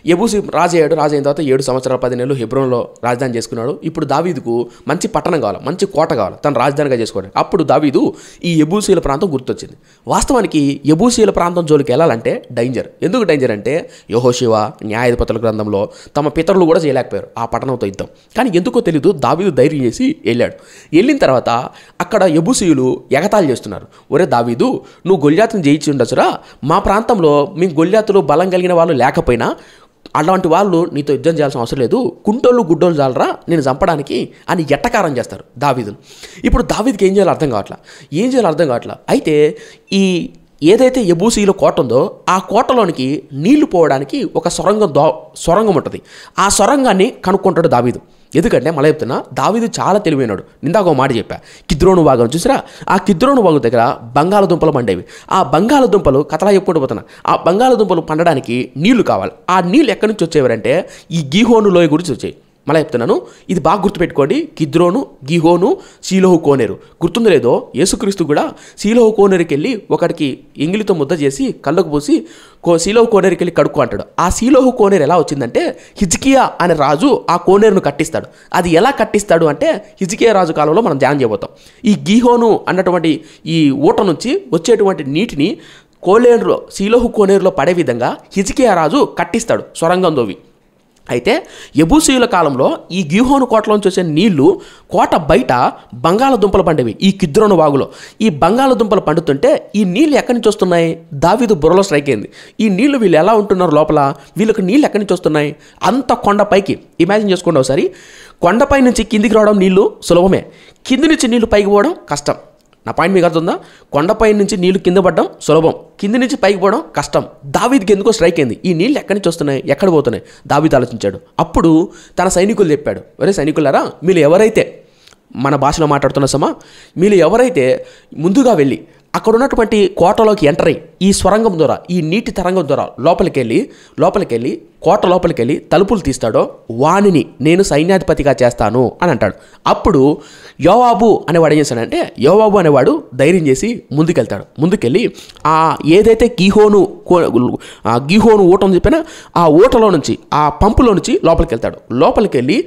యెబూసి రాజు అయిన తర్వాత 7 సంవత్సరాల 10 నెలలు హెబ్రోన్లో రాజధాని చేసుకున్నాడు. ఇప్పుడు దావీదుకు మంచి పట్టణం కావాలి, మంచి కోట కావాలి, తను రాజధానిగా చేసుకోవడానికి. అప్పుడు దావీదు ఈ యెబూసీయుల ప్రాంతం గుర్తొచ్చింది. వాస్తవానికి యెబూసీయుల ప్రాంతం జోలికి వెళ్ళాలంటే డేంజర్. ఎందుకు డేంజర్ అంటే, యెహోషువ న్యాయాధిపతుల గ్రంథంలో తమ పితరులు కూడా చేయలేకపోయారు ఆ పట్టణంతో యుద్ధం. కానీ ఎందుకో తెలీదు, దావీదు ధైర్యం చేసి వెళ్ళాడు. వెళ్ళిన తర్వాత అక్కడ యెబూసీయులు ఎగతాళి చేస్తున్నారు. ఒరే దావీదు, నువ్వు గొల్యాతును జయించి ఉండొచ్చురా, మా ప్రాంతంలో మీ గొల్యాతులు బలం కలిగిన వాళ్ళు లేకపోయినా అలాంటి వాళ్ళు నీతో యుద్ధం చేయాల్సిన అవసరం లేదు, కుంటోళ్ళు గుడ్డోళ్ళు చాలరా నేను చంపడానికి అని ఎట్టకారం చేస్తారు దావీదును. ఇప్పుడు దావీదుకి ఏం చేయాలో అర్థం కావట్లా. అయితే ఈ ఏదైతే యెబూసీయుల కోట ఉందో ఆ కోటలోనికి నీళ్లు పోవడానికి ఒక సొరంగం ఉంటుంది. ఆ సొరంగాన్ని కనుక్కుంటాడు దావీదు. ఎందుకంటే మళ్ళీ చెప్తున్నా, దావీదు చాలా తెలివైనాడు. నిందాక ఒక మాట చెప్పా, కిద్రోను వాగు చూసారా, ఆ కిద్రోను వాగు దగ్గర బంగాళదుంపలు పండేవి. ఆ బంగాళదుంపలు కథలా చెప్పుకుంటూ పోతున్నా, ఆ బంగాళదుంపలు పండడానికి నీళ్లు కావాలి. ఆ నీళ్ళు ఎక్కడి నుంచి వచ్చేవారంటే ఈ గీహోను లోయ గురించి వచ్చాయి. మళ్ళీ చెప్తున్నాను, ఇది బాగా గుర్తుపెట్టుకోండి. కిద్రోను, గిహోను, షీలోహు కోనేరు. గుర్తుందో లేదో, యేసుక్రీస్తు కూడా షీలోహు కోనేరుకి వెళ్ళి ఒకడికి ఎంగిలితో ముద్ద చేసి కళ్ళకు పోసి షీలోహు కోనేరుకి వెళ్ళి కడుక్కో అంటాడు. ఆ షీలోహు కోనేరు ఎలా వచ్చిందంటే, హిజ్కియా అనే రాజు ఆ కోనేరును కట్టిస్తాడు. అది ఎలా కట్టిస్తాడు అంటే, హిజ్కియా రాజు కాలంలో మనం ధ్యానం చేయబోతాం. ఈ గిహోను అన్నటువంటి ఈ ఊట నుంచి వచ్చేటువంటి నీటిని షీలోహు కోనేరులో పడే విధంగా హిజ్కియా రాజు కట్టిస్తాడు సొరంగం దోవి. అయితే యెబూసీయుల కాలంలో ఈ గీహోను కోటలోంచి వచ్చే నీళ్లు కోట బయట బంగాళదుంపలు పండేవి ఈ కిద్రోను వాగులో. ఈ బంగాళదుంపలు పండుతుంటే ఈ నీళ్ళు ఎక్కడి నుంచి వస్తున్నాయి? దావీదు బుర్రలో స్ట్రైక్ అయింది. ఈ నీళ్లు వీళ్ళు ఎలా ఉంటున్నారు లోపల, వీళ్ళకి నీళ్ళు ఎక్కడి నుంచి వస్తున్నాయి? అంత కొండపైకి ఇమాజిన్ చేసుకోండి ఒకసారి. కొండపై నుంచి కిందికి రావడం నీళ్లు సులభమే, కింది నుంచి నీళ్లు పైకి పోవడం కష్టం. నా పాయింట్ మీకు అర్థం ఉందా? కొండపై నుంచి నీళ్లు కింద పడడం సులభం, కింది నుంచి పైకి పోవడం కష్టం. దావీదుకి ఎందుకో స్ట్రైక్ అయింది, ఈ నీళ్ళు ఎక్కడి నుంచి వస్తున్నాయి, ఎక్కడ పోతున్నాయి? దావీదు ఆలోచించాడు. అప్పుడు తన సైనికులు చెప్పాడు, ఒరే సైనికులారా, మీరు ఎవరైతే, మన భాషలో మాట్లాడుతున్న మీరు ఎవరైతే ముందుగా వెళ్ళి అక్కడ ఉన్నటువంటి కోటలోకి ఎంటర్ అయ్యి ఈ స్వరంగం ద్వారా, ఈ నీటి తరంగం ద్వారా లోపలికెళ్ళి కోట లోపలికెళ్ళి తలుపులు తీస్తాడో వానిని నేను సైన్యాధిపతిగా చేస్తాను అని అంటాడు. అప్పుడు యోవాబు అనేవాడు ఏం చేస్తాడంటే, యోవాబు అనేవాడు ధైర్యం చేసి ముందుకెళ్ళి ఆ ఏదైతే గీహోను ఊట అని చెప్పినా ఆ ఊటలో నుంచి, ఆ పంపులో నుంచి లోపలికి వెళ్ళి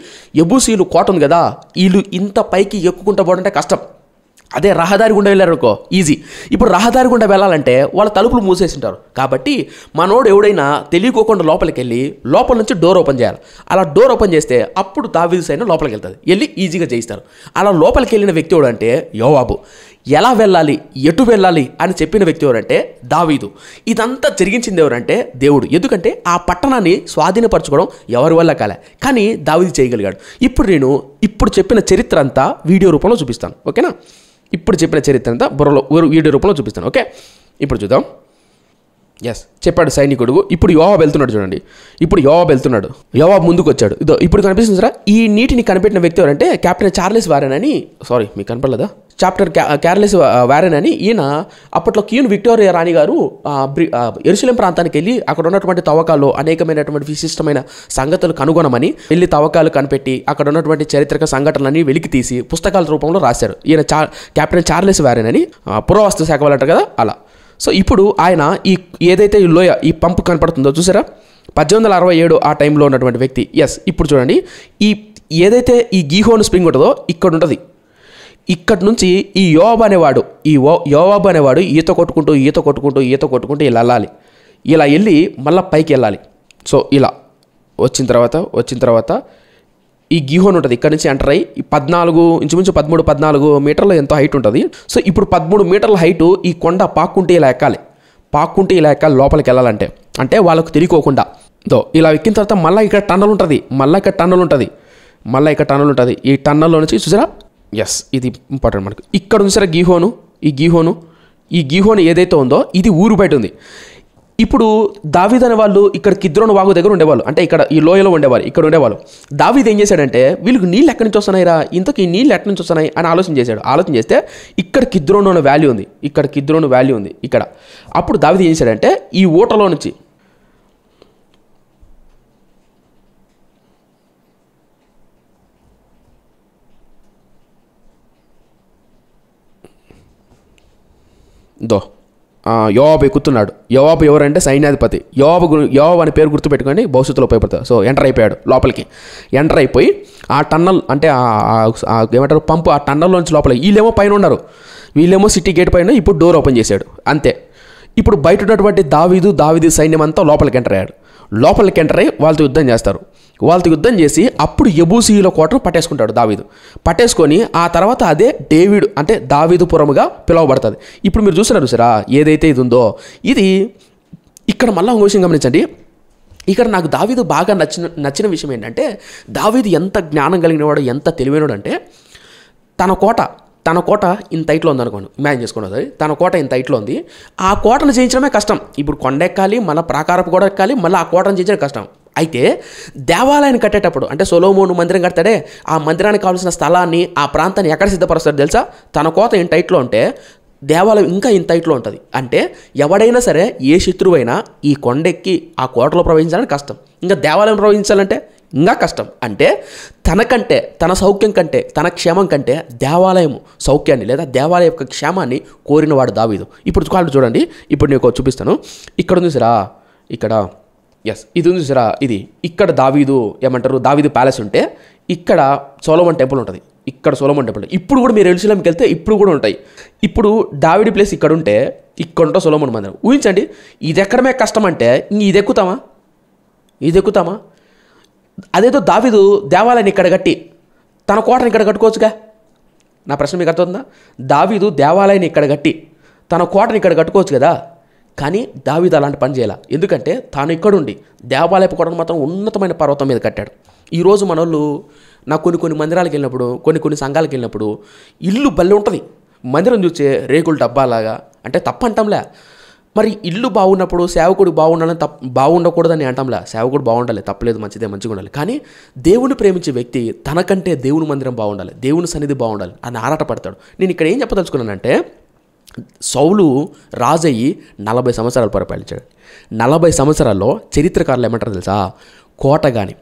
యెబూసీయులు కోట ఉంది కదా, వీళ్ళు ఇంత పైకి ఎక్కుకుంటూ పోవడంటే కష్టం. అదే రహదారి గుండా వెళ్ళారనుకో ఈజీ. ఇప్పుడు రహదారి గుండా వెళ్ళాలంటే వాళ్ళ తలుపులు మూసేసింటారు. కాబట్టి మనోడు ఎవడైనా తెలియకోకుండా లోపలికి వెళ్ళి లోపల నుంచి డోర్ ఓపెన్ చేయాలి. అలా డోర్ ఓపెన్ చేస్తే అప్పుడు దావీదు సైన్యం లోపలికి వెళ్తుంది, వెళ్ళి ఈజీగా జయిస్తారు. అలా లోపలికి వెళ్ళిన వ్యక్తి ఎవడంటే యోవాబు. ఎలా వెళ్ళాలి, ఎటు వెళ్ళాలి అని చెప్పిన వ్యక్తి ఎవరంటే దావీదు. ఇదంతా జరిగించింది ఎవరంటే దేవుడు. ఎందుకంటే ఆ పట్టణాన్ని స్వాధీనపరచుకోవడం ఎవరి వల్ల కాలే, కానీ దావీదు చేయగలిగాడు. ఇప్పుడు చెప్పిన చరిత్ర అంతా వీడియో రూపంలో చూపిస్తాను, ఓకేనా? ఇప్పుడు చెప్పిన చరిత్ర అంతా వీడియో రూపంలో చూపిస్తాను, ఓకే? ఇప్పుడు చూద్దాం. చెప్పాడు సైనికుడు. ఇప్పుడు యోవాబు వెళ్తున్నాడు చూడండి. యోవాబు ముందుకు వచ్చాడు. ఇప్పుడు కనిపిస్తుంది సార్. ఈ నీటిని కనిపెట్టిన వ్యక్తి ఎవరంటే కెప్టెన్ చార్లెస్ వారెన్ అని, మీకు కనపడలేదా? చార్లెస్ వారెన్ అని. ఈయన అప్పట్లో క్వీన్ విక్టోరియా రాణి గారు యెరూషలేం ప్రాంతానికి వెళ్ళి అక్కడ ఉన్నటువంటి తవ్వకాల్లో అనేకమైనటువంటి విశిష్టమైన సంగతులు కనుగొనమని వెళ్ళి తవ్వకాలు కనిపెట్టి అక్కడ ఉన్నటువంటి చారిత్రక సంఘటనలన్నీ వెలికి తీసి పుస్తకాల రూపంలో రాశారు. ఈయన కెప్టెన్ చార్లెస్ వారెన్ అని, పురావస్తు శాఖ వాళ్ళు అంటారు కదా అలా. సో ఇప్పుడు ఆయన ఏదైతే ఈ లోయ, ఈ పంపు కనపడుతుందో చూసారా, 1867 ఆ టైంలో ఉన్నటువంటి వ్యక్తి. ఇప్పుడు చూడండి, ఏదైతే ఈ గీహోను స్ప్రింగ్ ఉంటుందో ఇక్కడ ఉంటుంది. ఇక్కడి నుంచి ఈ యోవాబు అనేవాడు ఈత కొట్టుకుంటూ ఇలా వెళ్ళాలి. ఇలా వెళ్ళి మళ్ళీ పైకి వెళ్ళాలి. సో ఇలా వచ్చిన తర్వాత ఈ గీహోన్ ఉంటుంది, ఇక్కడ నుంచి ఎంటర్ అయ్యి 14 ఇంచుమించు 13-14 మీటర్లు ఎంతో హైట్ ఉంటుంది. సో ఇప్పుడు 13 మీటర్ల హైటు ఈ కొండ పాక్కుంటే ఇలా ఎక్కాలి, పాక్కుంటే ఇలా ఎక్కాలి లోపలికి వెళ్ళాలంటే. అంటే వాళ్ళకు తెలియకోకుండా ఇలా ఎక్కిన తర్వాత మళ్ళీ ఇక్కడ టన్నల్ ఉంటుంది, మళ్ళీ ఇక్కడ టన్నల్ ఉంటుంది. ఈ టన్నల్లో నుంచి చూసారా, ఎస్ ఇది ఇంపార్టెంట్ మనకు. ఇక్కడ చూసారా గీహోను, ఈ గీహోను ఏదైతే ఉందో ఇది ఊరు బయట ఉంది. ఇప్పుడు దావీద్ అనే వాళ్ళు ఇక్కడ కిద్రోను వాగు దగ్గర ఉండేవాళ్ళు, అంటే ఇక్కడ ఈ లోయలో ఉండేవాళ్ళు, ఇక్కడ ఉండేవాళ్ళు. దావీద్ ఏం చేశాడంటే వీళ్ళకి నీళ్ళు ఎక్కడి నుంచి వస్తున్నాయి రా, ఇంతకు ఈ నీళ్ళు ఎక్కడి నుంచి వస్తున్నాయి అని ఆలోచన చేస్తే ఇక్కడ కిద్రోను అనే వాల్యూ ఉంది, ఇక్కడ. అప్పుడు దావీద్ ఏం చేశాడంటే ఈ ఊటలో నుంచి యోవాబు ఎక్కుతున్నాడు. యోవాబు ఎవరంటే సైన్యాధిపతి. యోవాబు అనే పేరు గుర్తుపెట్టుకొని భవిష్యత్తులో ఉపయోగపడతాడు. సో ఎంటర్ అయిపోయాడు లోపలికి. ఎంటర్ అయిపోయి ఆ టన్నల్ అంటే ఏమంటారు పంపు, ఆ టన్నల్లోంచి లోపలికి వీళ్ళేమో పైన ఉన్నారు, వీళ్ళేమో సిటీ గేట్ పైన ఇప్పుడు డోర్ ఓపెన్ చేశాడు అంతే. ఇప్పుడు బయట ఉన్నటువంటి దావీదు సైన్యం అంతా లోపలికి ఎంటర్ అయ్యాడు. లోపలికి ఎంటర్ అయ్యి వాళ్ళతో యుద్ధం చేసి అప్పుడు యెబూసీయుల కోటను పట్టేసుకుంటాడు దావీదు. పట్టేసుకొని ఆ తర్వాత అదే డేవిడ్ అంటే దావీదుపురముగా పిలువబడుతుంది. ఇప్పుడు మీరు చూసారా ఏదైతే ఇది ఉందో ఇది ఇక్కడ మళ్ళీ ఒక విషయం గమనించండి. ఇక్కడ నాకు దావీదు బాగా నచ్చిన విషయం ఏంటంటే దావీదు ఎంత జ్ఞానం కలిగినవాడు, ఎంత తెలివైనవాడు అంటే తన కోట ఇంత హైట్లో ఉంది అనుకోండి, ఇమాజిన్ చేసుకోండి. తన కోట ఇంత హైట్లో ఉంది. ఆ కోటను జయించడమే కష్టం. ఇప్పుడు కొండ ఎక్కాలి, మళ్ళీ ప్రాకారపు కూడా ఎక్కాలి, మళ్ళీ ఆ కోటను జయించడం కష్టం. అయితే దేవాలయాన్ని కట్టేటప్పుడు అంటే సొలొమోను మందిరం కడతాడే, ఆ మందిరానికి కావాల్సిన స్థలాన్ని, ఆ ప్రాంతాన్ని ఎక్కడ సిద్ధపరుస్తాడు తెలుసా? తన కోట ఇంత హైట్లో ఉంటే దేవాలయం ఇంకా ఇంత హైట్లో ఉంటుంది. అంటే ఎవడైనా సరే ఏ శత్రువైనా ఈ కొండెక్కి ఆ కోటలో ప్రవహించాలని కష్టం, ఇంకా దేవాలయం ప్రవహించాలంటే ఇంకా కష్టం. అంటే తనకంటే, తన సౌఖ్యం కంటే, తన క్షేమం కంటే దేవాలయం సౌఖ్యాన్ని లేదా దేవాలయం యొక్క క్షేమాన్ని కోరినవాడు దావీదు. ఇప్పుడు చూడండి, ఇప్పుడు నీకు చూపిస్తాను. ఇక్కడ ఉంది చూసారా, ఇది ఉంది చూసారా, ఇక్కడ దావీదు ప్యాలెస్ ఉంటే ఇక్కడ సొలొమోన్ టెంపుల్ ఉంటుంది. ఇప్పుడు కూడా మీరు యెరూషలేంకి వెళ్తే ఇప్పుడు కూడా ఉంటాయి. ఇప్పుడు దావీదు ప్లేస్ ఇక్కడ ఉంటే ఇక్కడ ఉంటా సొలొమోన్ మందిరం. ఊహించండి, ఇది ఎక్కడమే కష్టం అంటే ఇది ఎక్కుతామా? అదేదో దావీదు దేవాలయాన్ని ఇక్కడ కట్టి తన కోటని ఇక్కడ కట్టుకోవచ్చుగా. నా ప్రశ్న మీకు అర్థమవుతుందా? దావీదు దేవాలయాన్ని ఇక్కడ కట్టి తన కోటని ఇక్కడ కట్టుకోవచ్చు కదా. కానీ దావీదు అలాంటి పని చేయాల. ఎందుకంటే తాను ఇక్కడుండి దేవాలయపు కోటను మాత్రం ఉన్నతమైన పర్వతం మీద కట్టాడు. ఈరోజు మన వాళ్ళు నాకు కొన్ని మందిరాలకు వెళ్ళినప్పుడు, కొన్ని సంఘాలకు వెళ్ళినప్పుడు ఇల్లు బల్లె ఉంటుంది, మందిరం చూసే రేకులు డబ్బాలాగా. అంటే తప్పంటాంలే, మరి ఇల్లు బాగున్నప్పుడు సేవకుడు బాగుండకూడదని అంటాంలే. సేవకుడు బాగుండాలి, తప్పలేదు, మంచిగా ఉండాలి. కానీ దేవుని ప్రేమించే వ్యక్తి తనకంటే దేవుని మందిరం బాగుండాలి, దేవుని సన్నిధి బాగుండాలి అని ఆరాటపడతాడు. నేను ఇక్కడ ఏం చెప్పదలుచుకున్నానంటే సౌలు రాజయ్యి 40 సంవత్సరాలు పరిపాలించాడు. 40 సంవత్సరాల్లో చరిత్రకారులు ఏమంటారు తెలుసా? కోట కానీ,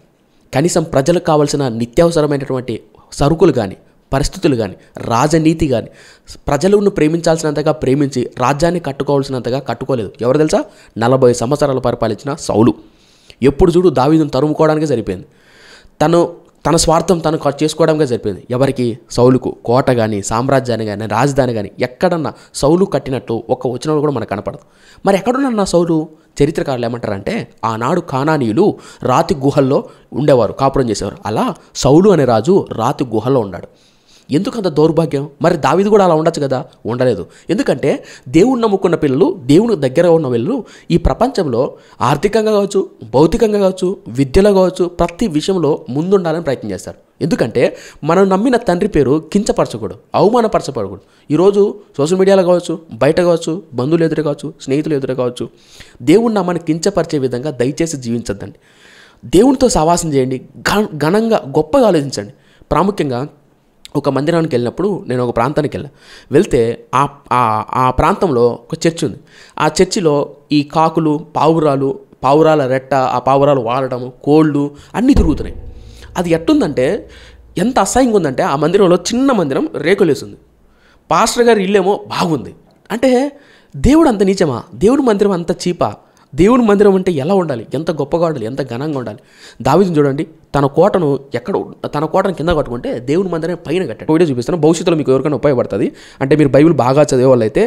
కనీసం ప్రజలకు కావాల్సిన నిత్యావసరమైనటువంటి సరుకులు కానీ, పరిస్థితులు కానీ, రాజనీతి కానీ, ప్రజలను ప్రేమించాల్సినంతగా ప్రేమించి రాజ్యాన్ని కట్టుకోవాల్సినంతగా కట్టుకోలేదు. ఎవరు తెలుసా? 40 సంవత్సరాలు పరిపాలించిన సౌలు. ఎప్పుడు చూడు దావీదును తరుముకోవడానికే సరిపోయింది. తన స్వార్థం తను చేసుకోవడానికే సరిపోయింది. ఎవరికి? సౌలుకు. కోట కానీ, సామ్రాజ్యాన్ని కానీ, రాజధాని కానీ ఎక్కడన్నా సౌలు కట్టినట్టు ఒక్క వచనంలో కూడా మనకు కనపడదు. మరి ఎక్కడున్నా సౌలు? చరిత్రకారులు ఏమంటారంటే ఆనాడు కానానీయులు రాతి గుహల్లో ఉండేవారు, కాపురం చేసేవారు. అలా సౌలు అనే రాజు రాతి గుహలో ఉన్నాడు. ఎందుకంత దౌర్భాగ్యం? మరి దావీదు కూడా అలా ఉండొచ్చు కదా. ఉండలేదు. ఎందుకంటే దేవుణ్ణి నమ్ముకున్న పిల్లలు, దేవుని దగ్గర ఉన్న పిల్లలు ఈ ప్రపంచంలో ఆర్థికంగా కావచ్చు, భౌతికంగా కావచ్చు, విద్యలో కావచ్చు, ప్రతి విషయంలో ముందుండాలని ప్రయత్నం చేస్తారు. ఎందుకంటే మనం నమ్మిన తండ్రి పేరు కించపరచకూడదు, అవమానపరచకూడదు. ఈరోజు సోషల్ మీడియాలో కావచ్చు, బయట కావచ్చు, బంధువులు ఎదురు కావచ్చు, స్నేహితులు ఎదురు కావచ్చు, దేవుని నామాన్ని కించపరిచే విధంగా దయచేసి జీవించద్దండి. దేవునితో సహవాసం చేయండి, ఘనంగా గొప్పగా ఆలోచించండి. ప్రాముఖ్యంగా ఒక మందిరానికి వెళ్ళినప్పుడు నేను ఒక ప్రాంతానికి వెళ్తే ఆ ప్రాంతంలో ఒక చర్చ్ ఉంది. ఆ చర్చిలో ఈ కాకులు, పావురాల రెట్ట, ఆ పావురాలు వాడటము, కోళ్ళు అన్నీ తిరుగుతున్నాయి. అది ఎట్టుందంటే ఎంత అసహ్యంగా ఉందంటే ఆ మందిరంలో చిన్న మందిరం రేకులేసింది. పాస్టర్ గారి ఇల్లేమో బాగుంది. అంటే దేవుడు అంత నీచమా? దేవుడి మందిరం అంత చీపా? దేవుని మందిరం అంటే ఎలా ఉండాలి? ఎంత గొప్పగా ఉండాలి? ఎంత ఘనంగా ఉండాలి? దావీదును చూడండి, తన కోటను కింద కట్టుకుంటే దేవుని మందిరం పైన కట్టాడు. వీడియో చూపిస్తాను, భవిష్యత్తులో మీకు ఎవరికైనా ఉపయోగపడుతుంది. అంటే మీరు బైబిల్ బాగా చదివే వాళ్ళు అయితే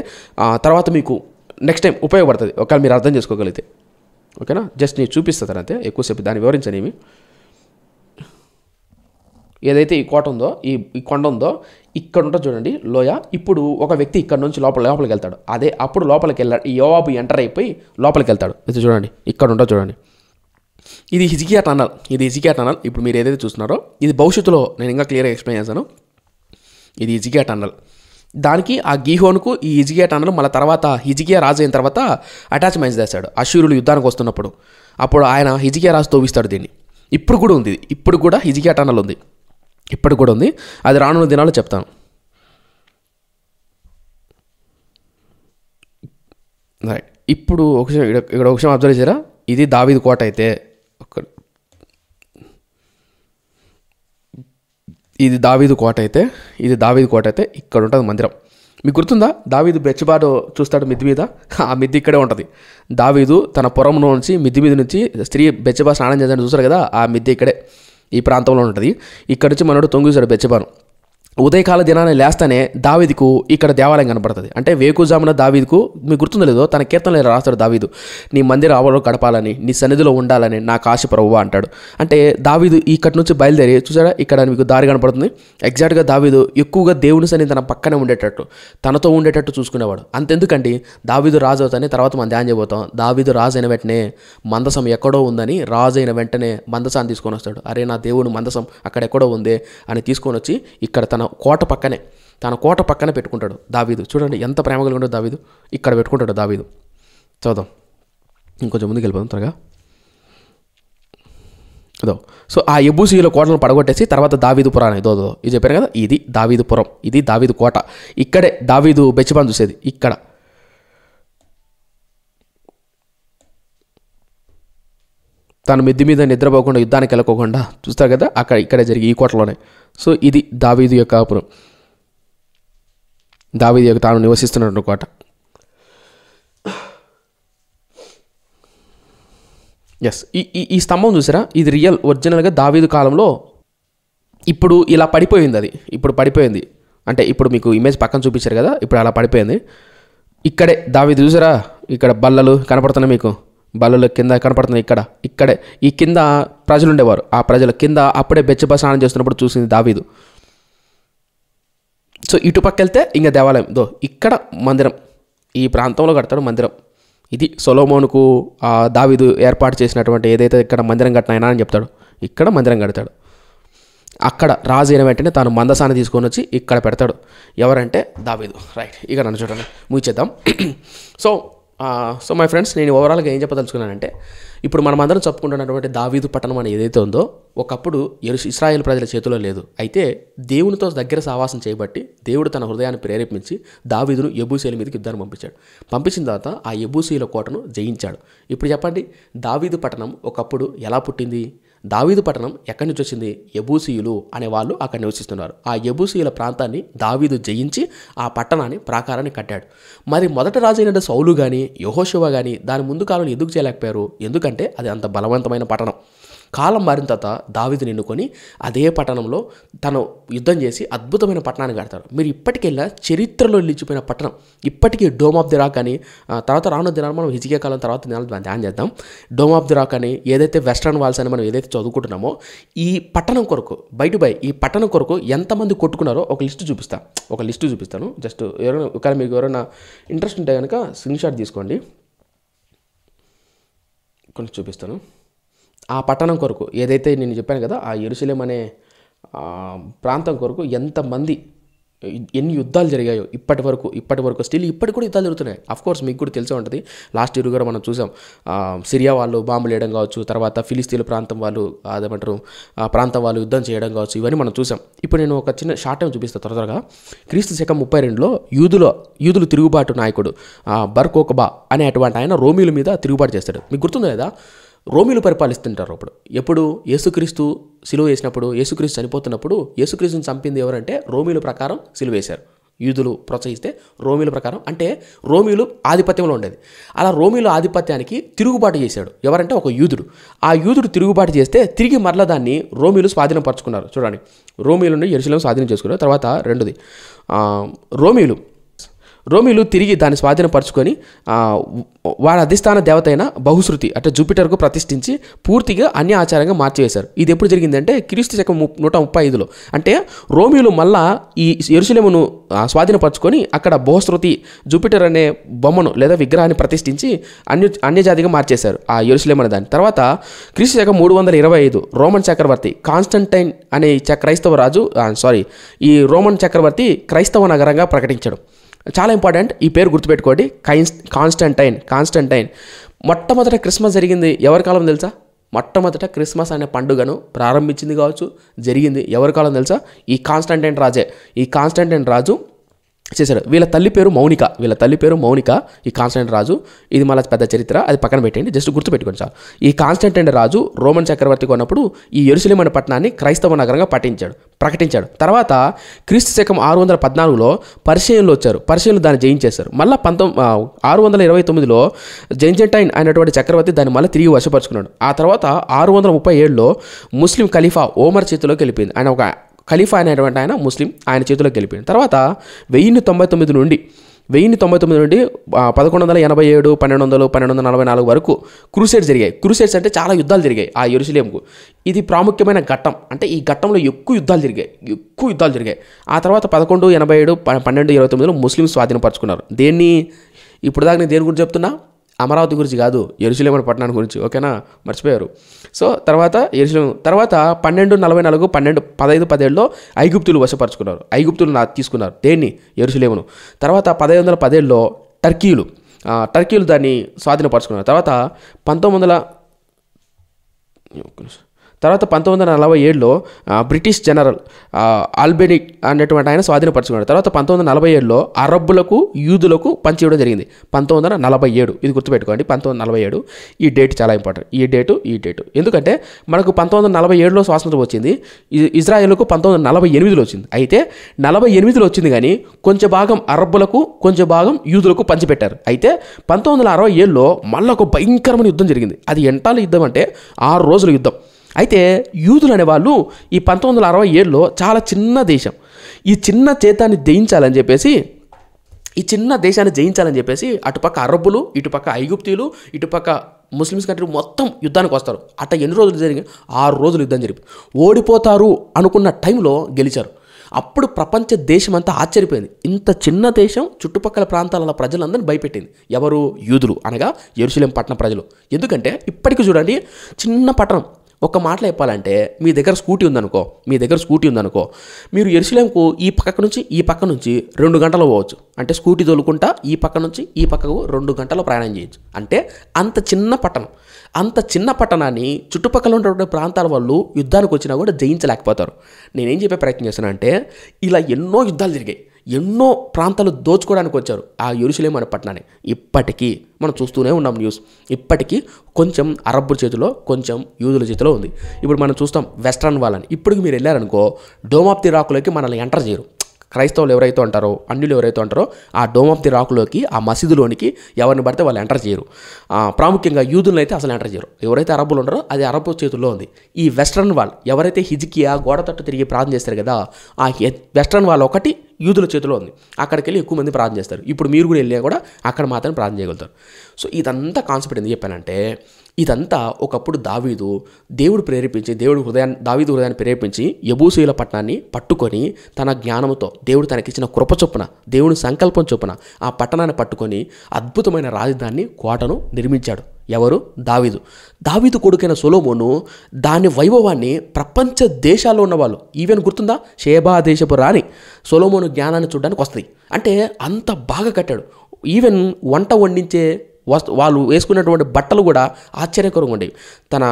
తర్వాత మీకు నెక్స్ట్ టైం ఉపయోగపడుతుంది ఒకవేళ మీరు అర్థం చేసుకోగలిగితే. ఓకేనా? జస్ట్ నేను చూపిస్తాను అంతే, ఎక్కువసేపు దాన్ని వివరించనేమి. ఏదైతే ఈ కోట ఉందో ఈ కొండ ఉందో ఇక్కడ ఉంటుంది చూడండి లోయ. ఇప్పుడు ఒక వ్యక్తి ఇక్కడ నుంచి లోపలికి వెళ్తాడు. అప్పుడు లోపలికి వెళ్ళాడు. యోవాబు ఎంటర్ అయిపోయి లోపలికి వెళ్తాడు. ఇది చూడండి ఇక్కడ ఉంటుంది చూడండి. ఇది హిజ్కియా టనల్. ఇప్పుడు మీరు ఏదైతే చూస్తున్నారో ఇది భవిష్యత్తులో నేను ఇంకా క్లియర్గా ఎక్స్ప్లెయిన్ చేశాను. ఇది హిజ్కియా టనల్. దానికి ఆ గీహోన్కు ఈ హిజ్కియా టనల్ మళ్ళీ తర్వాత హిజ్కియా రాజు అయిన తర్వాత అటాచ్మెంట్స్ చేస్తాడు. అశ్షూరులు యుద్ధానికి వస్తున్నప్పుడు అప్పుడు ఆయన హిజ్కియా రాజు తవ్విస్తాడు దీన్ని. ఇప్పుడు కూడా ఉంది. ఇప్పుడు కూడా హిజ్కియా టనల్ ఉంది. ఇప్పుడు కూడా ఉంది. అది రానున్న దినాల్లో చెప్తాను. రైట్. ఇప్పుడు ఇక్కడ ఒక విషయం అబ్జర్వ్ చేశారా? ఇది దావీదు కోట అయితే ఇది దావీదు కోట అయితే ఇక్కడ ఉంటుంది మందిరం. మీకు గుర్తుందా? దావీదు బెత్షెబాను చూస్తాడు మిద్ది మీద. ఆ మిద్ది ఇక్కడే ఉంటుంది. దావీదు తన పురంలో నుంచి మిద్ది మీద నుంచి స్త్రీ బెత్షెబా స్నానం చేద్దాన్ని చూస్తారు కదా, ఆ మిద్ది ఇక్కడే ఈ ప్రాంతంలో ఉంటుంది. ఇక్కడ నుంచి మనోడు తొంగిస్తాడు బెత్షెబాను. ఉదయకాల దినాన్ని లేస్తానే దావీదుకు ఇక్కడ దేవాలయం కనపడుతుంది. అంటే వేకుజామున దావీదుకు మీకు గుర్తుందో లేదో తన కీర్తనలో రాస్తాడు దావీదు, నీ మందిర ఆవరణలో గడపాలని, నీ సన్నిధిలో ఉండాలని నాకు ఆశ ప్రభువా అంటాడు. అంటే దావీదు ఇక్కడి నుంచి బయలుదేరి చూసారా ఇక్కడ మీకు దారి కనపడుతుంది. ఎగ్జాక్ట్గా దావీదు ఎక్కువగా దేవుని సన్నిధి తన పక్కనే ఉండేటట్టు తనతో ఉండేటట్టు చూసుకునేవాడు. అంతెందుకండి దావీదు రాజు అవుతాని తర్వాత మనం ధ్యానం చేయబోతాం. దావీదు రాజు అయిన వెంటనే మందసం ఎక్కడో ఉందని రాజు అయిన వెంటనే మందసాన్ని తీసుకొని వస్తాడు. అరే నా దేవుడు మందసం అక్కడ ఎక్కడో ఉంది అని తీసుకొని వచ్చి ఇక్కడ తన కోట పక్కనే పెట్టుకుంటాడు దావీదు. చూడండి ఎంత ప్రేమ కలిగి ఉంటాడు దావీదు. ఇక్కడ పెట్టుకుంటాడు దావీదు. చూద్దాం ఇంకొంచెం ముందుకు వెళ్ళిపోదాం త్వరగా. ఇదో సో ఆ యెబూసీయుల కోటలను పడగొట్టేసి తర్వాత దావీదు పురాణం ఇది చెప్పారు కదా, ఇది దావీదు పురం, ఇది దావీదు కోట. ఇక్కడే దావీదు బెత్షెబాను చూసేది. ఇక్కడ తను మిద్ది మీద నిద్రపోకుండా యుద్ధానికి వెళ్ళకోకుండా చూస్తారు కదా, ఇక్కడే జరిగి ఈ కోటలోనే. సో ఇది దావీదు యొక్క పురం, దావీదు యొక్క తాను నివసిస్తున్న కోట. ఎస్, ఈ స్తంభం చూసారా, ఇది ఒరిజినల్గా దావీదు కాలంలో ఇప్పుడు ఇలా పడిపోయింది. అది ఇప్పుడు పడిపోయింది అంటే ఇప్పుడు మీకు ఇమేజ్ పక్కన చూపించారు కదా, ఇప్పుడు అలా పడిపోయింది. ఇక్కడే దావీదు చూసారా, ఇక్కడ బల్లలు కనపడుతున్నాయి మీకు, బల్లలు కింద కనపడుతున్నాయి. ఇక్కడే ఈ కింద ప్రజలు ఉండేవారు. ఆ ప్రజల కింద అప్పుడే బెత్షెబా స్నానం చేస్తున్నప్పుడు చూసింది దావీదు. సో ఇటుపక్క వెళ్తే ఇంకా దేవాలయం ఇక్కడ మందిరం, ఈ ప్రాంతంలో కడతాడు మందిరం. ఇది సొలొమోనుకు దావీదు ఏర్పాటు చేసినటువంటి ఏదైతే ఇక్కడ మందిరం కట్టినాయనా అని చెప్తాడు. ఇక్కడ మందిరం కడతాడు. అక్కడ రాజు అయిన వెంటనే తాను మందసాన్ని తీసుకొని వచ్చి ఇక్కడ పెడతాడు. ఎవరంటే దావీదు. రైట్, ఇక నన్ను చూడండి ముగిచేద్దాం. సో మై ఫ్రెండ్స్, నేను ఓవరాల్గా ఏం చెప్పదలుచుకున్నానంటే ఇప్పుడు మనం అందరం చెప్పుకుంటున్నటువంటి దావీదు పట్టణం అని ఏదైతే ఉందో ఒకప్పుడు ఇశ్రాయేల్ ప్రజల చేతిలో లేదు. అయితే దేవునితో దగ్గర సహవాసం చేయబట్టి దేవుడు తన హృదయాన్ని ప్రేరేపించి దావీదును యెబూసీయుల మీదకి యుద్ధాన్ని పంపించిన తర్వాత ఆ యెబూసీయుల కోటను జయించాడు. ఇప్పుడు చెప్పండి, దావీదు పట్టణం ఒకప్పుడు ఎలా పుట్టింది? దావీదు పట్టణం ఎక్కడి నుంచి వచ్చింది? యెబూసీయులు అనే వాళ్ళు అక్కడ నివసిస్తున్నారు. ఆ యెబూసీయుల ప్రాంతాన్ని దావీదు జయించి ఆ పట్టణాన్ని ప్రాకారాన్ని కట్టాడు. మరి మొదటి రాజు అయిన సౌలు కానీ యెహోషువ కానీ దాని ముందు కాలంలో ఎందుకు చేయలేకపోయారు? ఎందుకంటే అది అంత బలవంతమైన పట్టణం. కాలం మారిన తర్వాత దావీదుని ఎన్నుకొని అదే పట్టణంలో తను యుద్ధం చేసి అద్భుతమైన పట్టణాన్ని కడతాడు. మీరు ఇప్పటికెళ్ళా చరిత్రలో నిలిచిపోయిన పట్టణం. ఇప్పటికీ డోమ్ ఆఫ్ ది రాక్ అని తర్వాత రానున్న దినాలు మనం హిజ్కియా కాలం తర్వాత దినాలు ధ్యానం చేద్దాం. డోమ్ ఆఫ్ ది రాక్ అని ఏదైతే వెస్టర్న్ వాల్స్ అని మనం ఏదైతే చదువుకుంటున్నామో ఈ పట్టణం కొరకు ఈ పట్టణం కొరకు ఎంతమంది కొట్టుకున్నారో ఒక లిస్టు చూపిస్తాను. జస్ట్ ఒకవేళ మీకు ఎవరైనా ఇంట్రెస్ట్ ఉంటే కనుక స్క్రీన్ షాట్ తీసుకోండి, కొంచెం చూపిస్తాను. ఆ పట్టణం కొరకు ఏదైతే నేను చెప్పాను కదా, ఆ యెరూషలేం అనే ప్రాంతం కొరకు ఎంతమంది ఎన్ని యుద్ధాలు జరిగాయో ఇప్పటి వరకు స్టిల్ ఇప్పటికి కూడా యుద్ధాలు జరుగుతున్నాయి. అఫ్కోర్స్ మీకు కూడా తెలిసే ఉంటుంది. లాస్ట్ ఇయర్ కూడా మనం చూసాం, సిరియా వాళ్ళు బాంబులు వేయడం కావచ్చు, తర్వాత ఫిలిస్తీన్ల ప్రాంతం వాళ్ళు అదేమంటారు ఆ ప్రాంతం వాళ్ళు యుద్ధం చేయడం కావచ్చు, ఇవన్నీ మనం చూసాం. ఇప్పుడు నేను ఒక చిన్న షార్ట్ టైం చూపిస్తాను త్వరగా. క్రీస్తు శకం 32లో యూదులు తిరుగుబాటు నాయకుడు బర్-కోకబా అనే అటువంటి ఆయన రోమీల మీద తిరుగుబాటు చేస్తాడు. మీకు గుర్తుందా లేదా? రోమీలు పరిపాలిస్తుంటారు. ఎప్పుడు యేసుక్రీస్తు సిలువ వేసినప్పుడు, యేసుక్రీస్తు చనిపోతున్నప్పుడు యేసుక్రీస్తుని చంపింది ఎవరంటే రోమీల ప్రకారం సిలువ వేశారు. యూదులు ప్రోత్సహిస్తే రోమీల ప్రకారం, అంటే రోమీలు ఆధిపత్యంలో ఉండేది. అలా రోమీల ఆధిపత్యానికి తిరుగుబాటు చేశాడు ఎవరంటే ఒక యూదుడు. ఆ యూదుడు తిరుగుబాటు చేస్తే తిరిగి మరలా దాన్ని రోమీలు స్వాధీనపరచుకున్నారు. చూడండి, రోమీలు నుండి యెరూషలేం స్వాధీనం చేసుకున్నారు. తర్వాత రెండోది, రోమిలు తిరిగి దాన్ని స్వాధీనపరచుకొని వారి అధిష్టాన దేవత అయిన బహుశృతి అంటే జూపిటర్కు ప్రతిష్ఠించి పూర్తిగా అన్య ఆచారంగా మార్చివేశారు. ఇది ఎప్పుడు జరిగిందంటే క్రీస్తు శకం 135లో. అంటే రోమిలు మళ్ళా ఈ యెరూషలేమును స్వాధీనపరచుకొని అక్కడ బహుశృతి జూపిటర్ అనే బొమ్మను లేదా విగ్రహాన్ని ప్రతిష్ఠించి అన్యజాతిగా మార్చేశారు ఆ యెరూషలేము అనే దాన్ని. తర్వాత క్రీస్తు శకం 325 రోమన్ చక్రవర్తి కాన్స్టంటైన్ అనే క్రైస్తవ రాజు ఈ రోమన్ చక్రవర్తి క్రైస్తవ నగరంగా ప్రకటించడం చాలా ఇంపార్టెంట్. ఈ పేరు గుర్తుపెట్టుకోండి, కాన్స్టంటైన్. మొట్టమొదట క్రిస్మస్ జరిగింది ఎవరి కాలం తెలుసా? మొట్టమొదట క్రిస్మస్ అనే పండుగను ప్రారంభించింది కావచ్చు, జరిగింది ఎవరి కాలం తెలుసా? ఈ కాన్స్టంటైన్ రాజే. ఈ కాన్స్టంటైన్ రాజు చేశారు. వీళ్ళ తల్లి పేరు మౌనిక. ఈ కాన్స్టంటైన్ రాజు, ఇది మళ్ళీ పెద్ద చరిత్ర, అది పక్కన పెట్టండి, జస్ట్ గుర్తుపెట్టుకోండి చాలు. ఈ కాన్స్టంటైన్ రాజు రోమన్ చక్రవర్తి కొన్నప్పుడు ఈ యెరూషలేము అనే పట్టణాన్ని క్రైస్తవ నగరంగా ప్రకటించాడు. తర్వాత క్రీస్తు శకం 614లో పర్షియన్లు వచ్చారు. పర్షియన్లు దాన్ని జయించేశారు. మళ్ళీ 629లో జెంజెంటైన్ అయినటువంటి చక్రవర్తి దాన్ని మళ్ళీ తిరిగి వశపరుచుకున్నాడు. ఆ తర్వాత 637లో ముస్లిం ఖలీఫా ఓమర్ చేతిలోకి వెళ్ళిపోయింది. ఆయన ఒక ఖలీఫా అనేటువంటి ఆయన ముస్లిం, ఆయన చేతిలోకి వెళ్ళిపోయింది. తర్వాత 1099 నుండి 1187, 1200, 1244 వరకు క్రూసేడ్స్ జరిగాయి. క్రూసేడ్స్ అంటే చాలా యుద్ధాలు జరిగాయి ఆ యెరూషలేముకు. ఇది ప్రాముఖ్యమైన ఘట్టం. అంటే ఈ ఘట్టంలో ఎక్కువ యుద్ధాలు జరిగాయి. ఆ తర్వాత 1187, 1229లో ముస్లిం స్వాధీనపరచుకున్నారు. ఇప్పుడు దాకా నేను దేని గురించి చెప్తున్నా? అమరావతి గురించి కాదు, యెరూషలేము పట్టణాన్ని గురించి. ఓకేనా? మర్చిపోయారు. సో తర్వాత యెరూషలేము తర్వాత 1244, 1517లో ఐగుప్తులు వశపరుచుకున్నారు. ఐగుప్తులు తీసుకున్నారు దేన్ని? యెరూషలేమును. తర్వాత 1517లో టర్కీలు దాన్ని స్వాధీనపరచుకున్నారు. తర్వాత 1947లో బ్రిటిష్ జనరల్ ఆల్బెనీ అనేటువంటి ఆయన స్వాధీనపరచుకున్నాడు. తర్వాత 1947లో అరబ్బులకు యూదులకు పంచివ్వడం జరిగింది. 1947 ఇది గుర్తుపెట్టుకోండి, 1947. ఈ డేట్ చాలా ఇంపార్టెంట్. ఈ డేటు ఎందుకంటే మనకు 1947లో స్వాతంత్రం వచ్చింది, ఇజ్రాయెల్కు 1948లో వచ్చింది. అయితే 48లో వచ్చింది కానీ కొంచెం భాగం అరబ్బులకు కొంచెం భాగం యూదులకు పంచిపెట్టారు. అయితే 1967లో మళ్ళీ ఒక భయంకరమైన యుద్ధం జరిగింది. అది ఎంటాల యుద్ధం అంటే 6 రోజుల యుద్ధం. అయితే యూదులు అనేవాళ్ళు ఈ 1967లో చాలా చిన్న దేశం, ఈ చిన్న దేశాన్ని జయించాలని చెప్పేసి అటుపక్క అరబ్బులు, ఇటుపక్క ఐగుప్తీయులు, ఇటుపక్క ముస్లిమ్స్ కంట్రీ మొత్తం యుద్ధానికి వస్తారు. ఎన్ని రోజులు జరిగింది? 6 రోజులు యుద్ధం జరిగింది. ఓడిపోతారు అనుకున్న టైంలో గెలిచారు. అప్పుడు ప్రపంచ దేశం అంతా ఆశ్చర్యపోయింది. ఇంత చిన్న దేశం చుట్టుపక్కల ప్రాంతాల ప్రజలందరినీ భయపెట్టింది. ఎవరు? యూదులు, అనగా యెరూషలేము పట్టణ ప్రజలు. ఎందుకంటే ఇప్పటికీ చూడండి, చిన్న పట్టణం. ఒక మాటలో చెప్పాలంటే మీ దగ్గర స్కూటీ ఉందనుకో, మీరు యెరూషలేముకు ఈ పక్క నుంచి 2 గంటలు పోవచ్చు. అంటే స్కూటీ తోలుకుంటా ఈ పక్క నుంచి ఈ పక్కకు 2 గంటలు ప్రయాణం చేయొచ్చు. అంటే అంత చిన్న పట్టణాన్ని చుట్టుపక్కల ఉన్నటువంటి ప్రాంతాల వాళ్ళు యుద్ధానికి వచ్చినా కూడా జయించలేకపోతారు. నేనేం చెప్పే ప్రయత్నం చేస్తున్నానంటే, ఇలా ఎన్నో యుద్ధాలు జరిగాయి, ఎన్నో ప్రాంతాలు దోచుకోవడానికి వచ్చారు ఆ యెరూషలేము అనే పట్టణాన్ని. ఇప్పటికీ మనం చూస్తూనే ఉన్నాం న్యూస్. ఇప్పటికీ కొంచెం అరబ్బుల చేతిలో, కొంచెం యూదుల చేతిలో ఉంది. ఇప్పుడు మనం చూస్తాం వెస్ట్రన్ వాళ్ళని. ఇప్పటికి మీరు వెళ్ళారనుకో, డోమ్ ఆఫ్ ది రాక్లోకి మనల్ని ఎంటర్ చేయరు. క్రైస్తవులు ఎవరైతే ఉంటారో, అన్యులు ఎవరైతే ఉంటారో, ఆ డోమ్ ఆఫ్ ది రాక్లోకి, ఆ మసీదులోనికి ఎవరిని పడితే వాళ్ళు ఎంటర్ చేయరు. ప్రాముఖ్యంగా యూదులను అయితే అసలు ఎంటర్ చేయరు. ఎవరైతే అరబ్బులు ఉంటారో అది అరబ్బు చేతుల్లో ఉంది. ఈ వెస్ట్రన్ వాళ్ళు ఎవరైతే హిజ్కియా గోడ తట్టు తిరిగి ప్రార్థన చేస్తారు కదా, ఆ వెస్ట్రన్ వాళ్ళు ఒకటి యూదుల చేతిలో ఉంది. అక్కడికి వెళ్ళి ఎక్కువ మంది ప్రార్థన చేస్తారు. ఇప్పుడు మీరు కూడా వెళ్ళినా కూడా అక్కడ మాత్రమే ప్రార్థన చేయగలుగుతారు. సో ఇదంతా కాన్సెప్ట్ ఎందుకు చెప్పానంటే, ఇదంతా ఒకప్పుడు దావీదు హృదయాన్ని ప్రేరేపించి యెబూసీయుల పట్టణాన్ని పట్టుకొని తన జ్ఞానంతో దేవుడు తనకిచ్చిన కృప చొప్పున, దేవుని సంకల్పం చొప్పున ఆ పట్టణాన్ని పట్టుకొని అద్భుతమైన రాజధానిని, కోటను నిర్మించాడు. ఎవరు? దావీదు కొడుకైన సొలొమోను దాని వైభవాన్ని ప్రపంచ దేశాల్లో ఉన్నవాళ్ళు, ఈవెన్ గుర్తుందా, షేబా దేశపు రాణి సొలొమోను జ్ఞానాన్ని చూడడానికి వస్తుంది. అంటే అంత బాగా కట్టాడు. ఈవెన్ వంట వండించే వాళ్ళు వేసుకున్నటువంటి బట్టలు కూడా ఆశ్చర్యకరంగా ఉండేవి. తన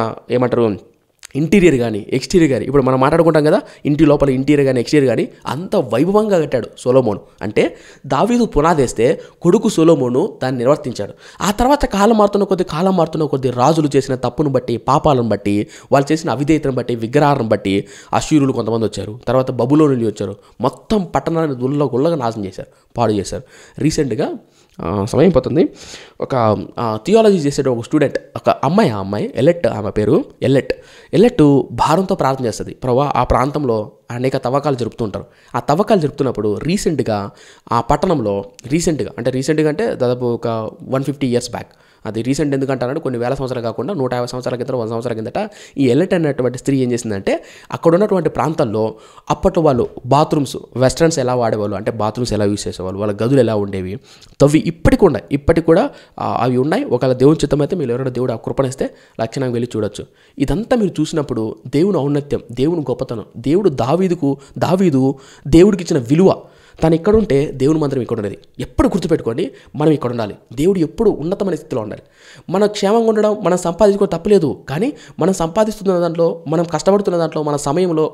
ఇంటీరియర్ కానీ ఎక్స్టీరియర్ కానీ, ఇప్పుడు మనం మాట్లాడుకుంటాం కదా, ఇంటి లోపల ఇంటీరియర్ కానీ ఎక్స్టీరియర్ కానీ అంత వైభవంగా కట్టాడు సొలొమోను. అంటే దావీదు పునాదేస్తే కొడుకు సొలొమోను దాన్ని నిర్వర్తించాడు. ఆ తర్వాత కాలం మారుతున్న కొద్ది రాజులు చేసిన తప్పును బట్టి, పాపాలను బట్టి, వాళ్ళు చేసిన అవిధేయతను బట్టి, విగ్రహాలను బట్టి అశ్షూరులు కొంతమంది వచ్చారు. తర్వాత బబులోనులు వచ్చారు. మొత్తం పట్టణాన్ని గుల్లగా నాశనం చేశారు, పాడు చేశారు. రీసెంట్గా సమయం పోతుంది, ఒక థియాలజీ చేసే ఒక స్టూడెంట్, ఒక అమ్మాయి ఎల్లెట్, ఆమె పేరు ఎల్లెట్ ఎలెట్ భారంతో ప్రార్థన చేస్తుంది. ప్రభా, ఆ ప్రాంతంలో అనేక తవ్వకాలు జరుపుతుంటారు. ఆ తవ్వకాలు జరుపుతున్నప్పుడు రీసెంట్గా ఆ పట్టణంలో రీసెంట్గా అంటే దాదాపు ఒక 150 years బ్యాక్, అది రీసెంట్ ఎందుకంటారంటే కొన్ని వేల సంవత్సరాలు కాకుండా 150 సంవత్సరాల కింద 100 సంవత్సరాల కిందట ఈ ఎలెట్ అనేటువంటి స్త్రీ ఏం చేసిందంటే అక్కడ ఉన్నటువంటి ప్రాంతాల్లో అప్పట్లో వాళ్ళు బాత్రూమ్స్ వెస్టర్న్స్ ఎలా వాడేవాళ్ళు అంటే బాత్రూమ్స్ ఎలా యూజ్ చేసేవాళ్ళు, వాళ్ళ గదులు ఎలా ఉండేవి, తవ్వి ఇప్పటికి కూడా అవి ఉన్నాయి. ఒకవేళ దేవుని చిత్తం అయితే మీరు ఎవరైనా దేవుడు ఆ కృపణిస్తే లక్షణంగా వెళ్ళి చూడొచ్చు. ఇదంతా మీరు చూసినప్పుడు దేవుని ఔన్నత్యం, దేవుని గొప్పతనం, దావీదు దేవుడికి ఇచ్చిన విలువ, తను ఇక్కడ ఉంటే దేవుని మందిరం ఇక్కడ ఉండేది. ఎప్పుడు గుర్తుపెట్టుకోండి, మనం ఇక్కడ ఉండాలి. దేవుడు ఎప్పుడు ఉన్నతమైన స్థితిలో ఉండాలి. మనం క్షేమంగా ఉండడం, మనం సంపాదించుకోవడం తప్పలేదు. కానీ మనం సంపాదిస్తున్న దాంట్లో, మనం కష్టపడుతున్న దాంట్లో, మన సమయంలో,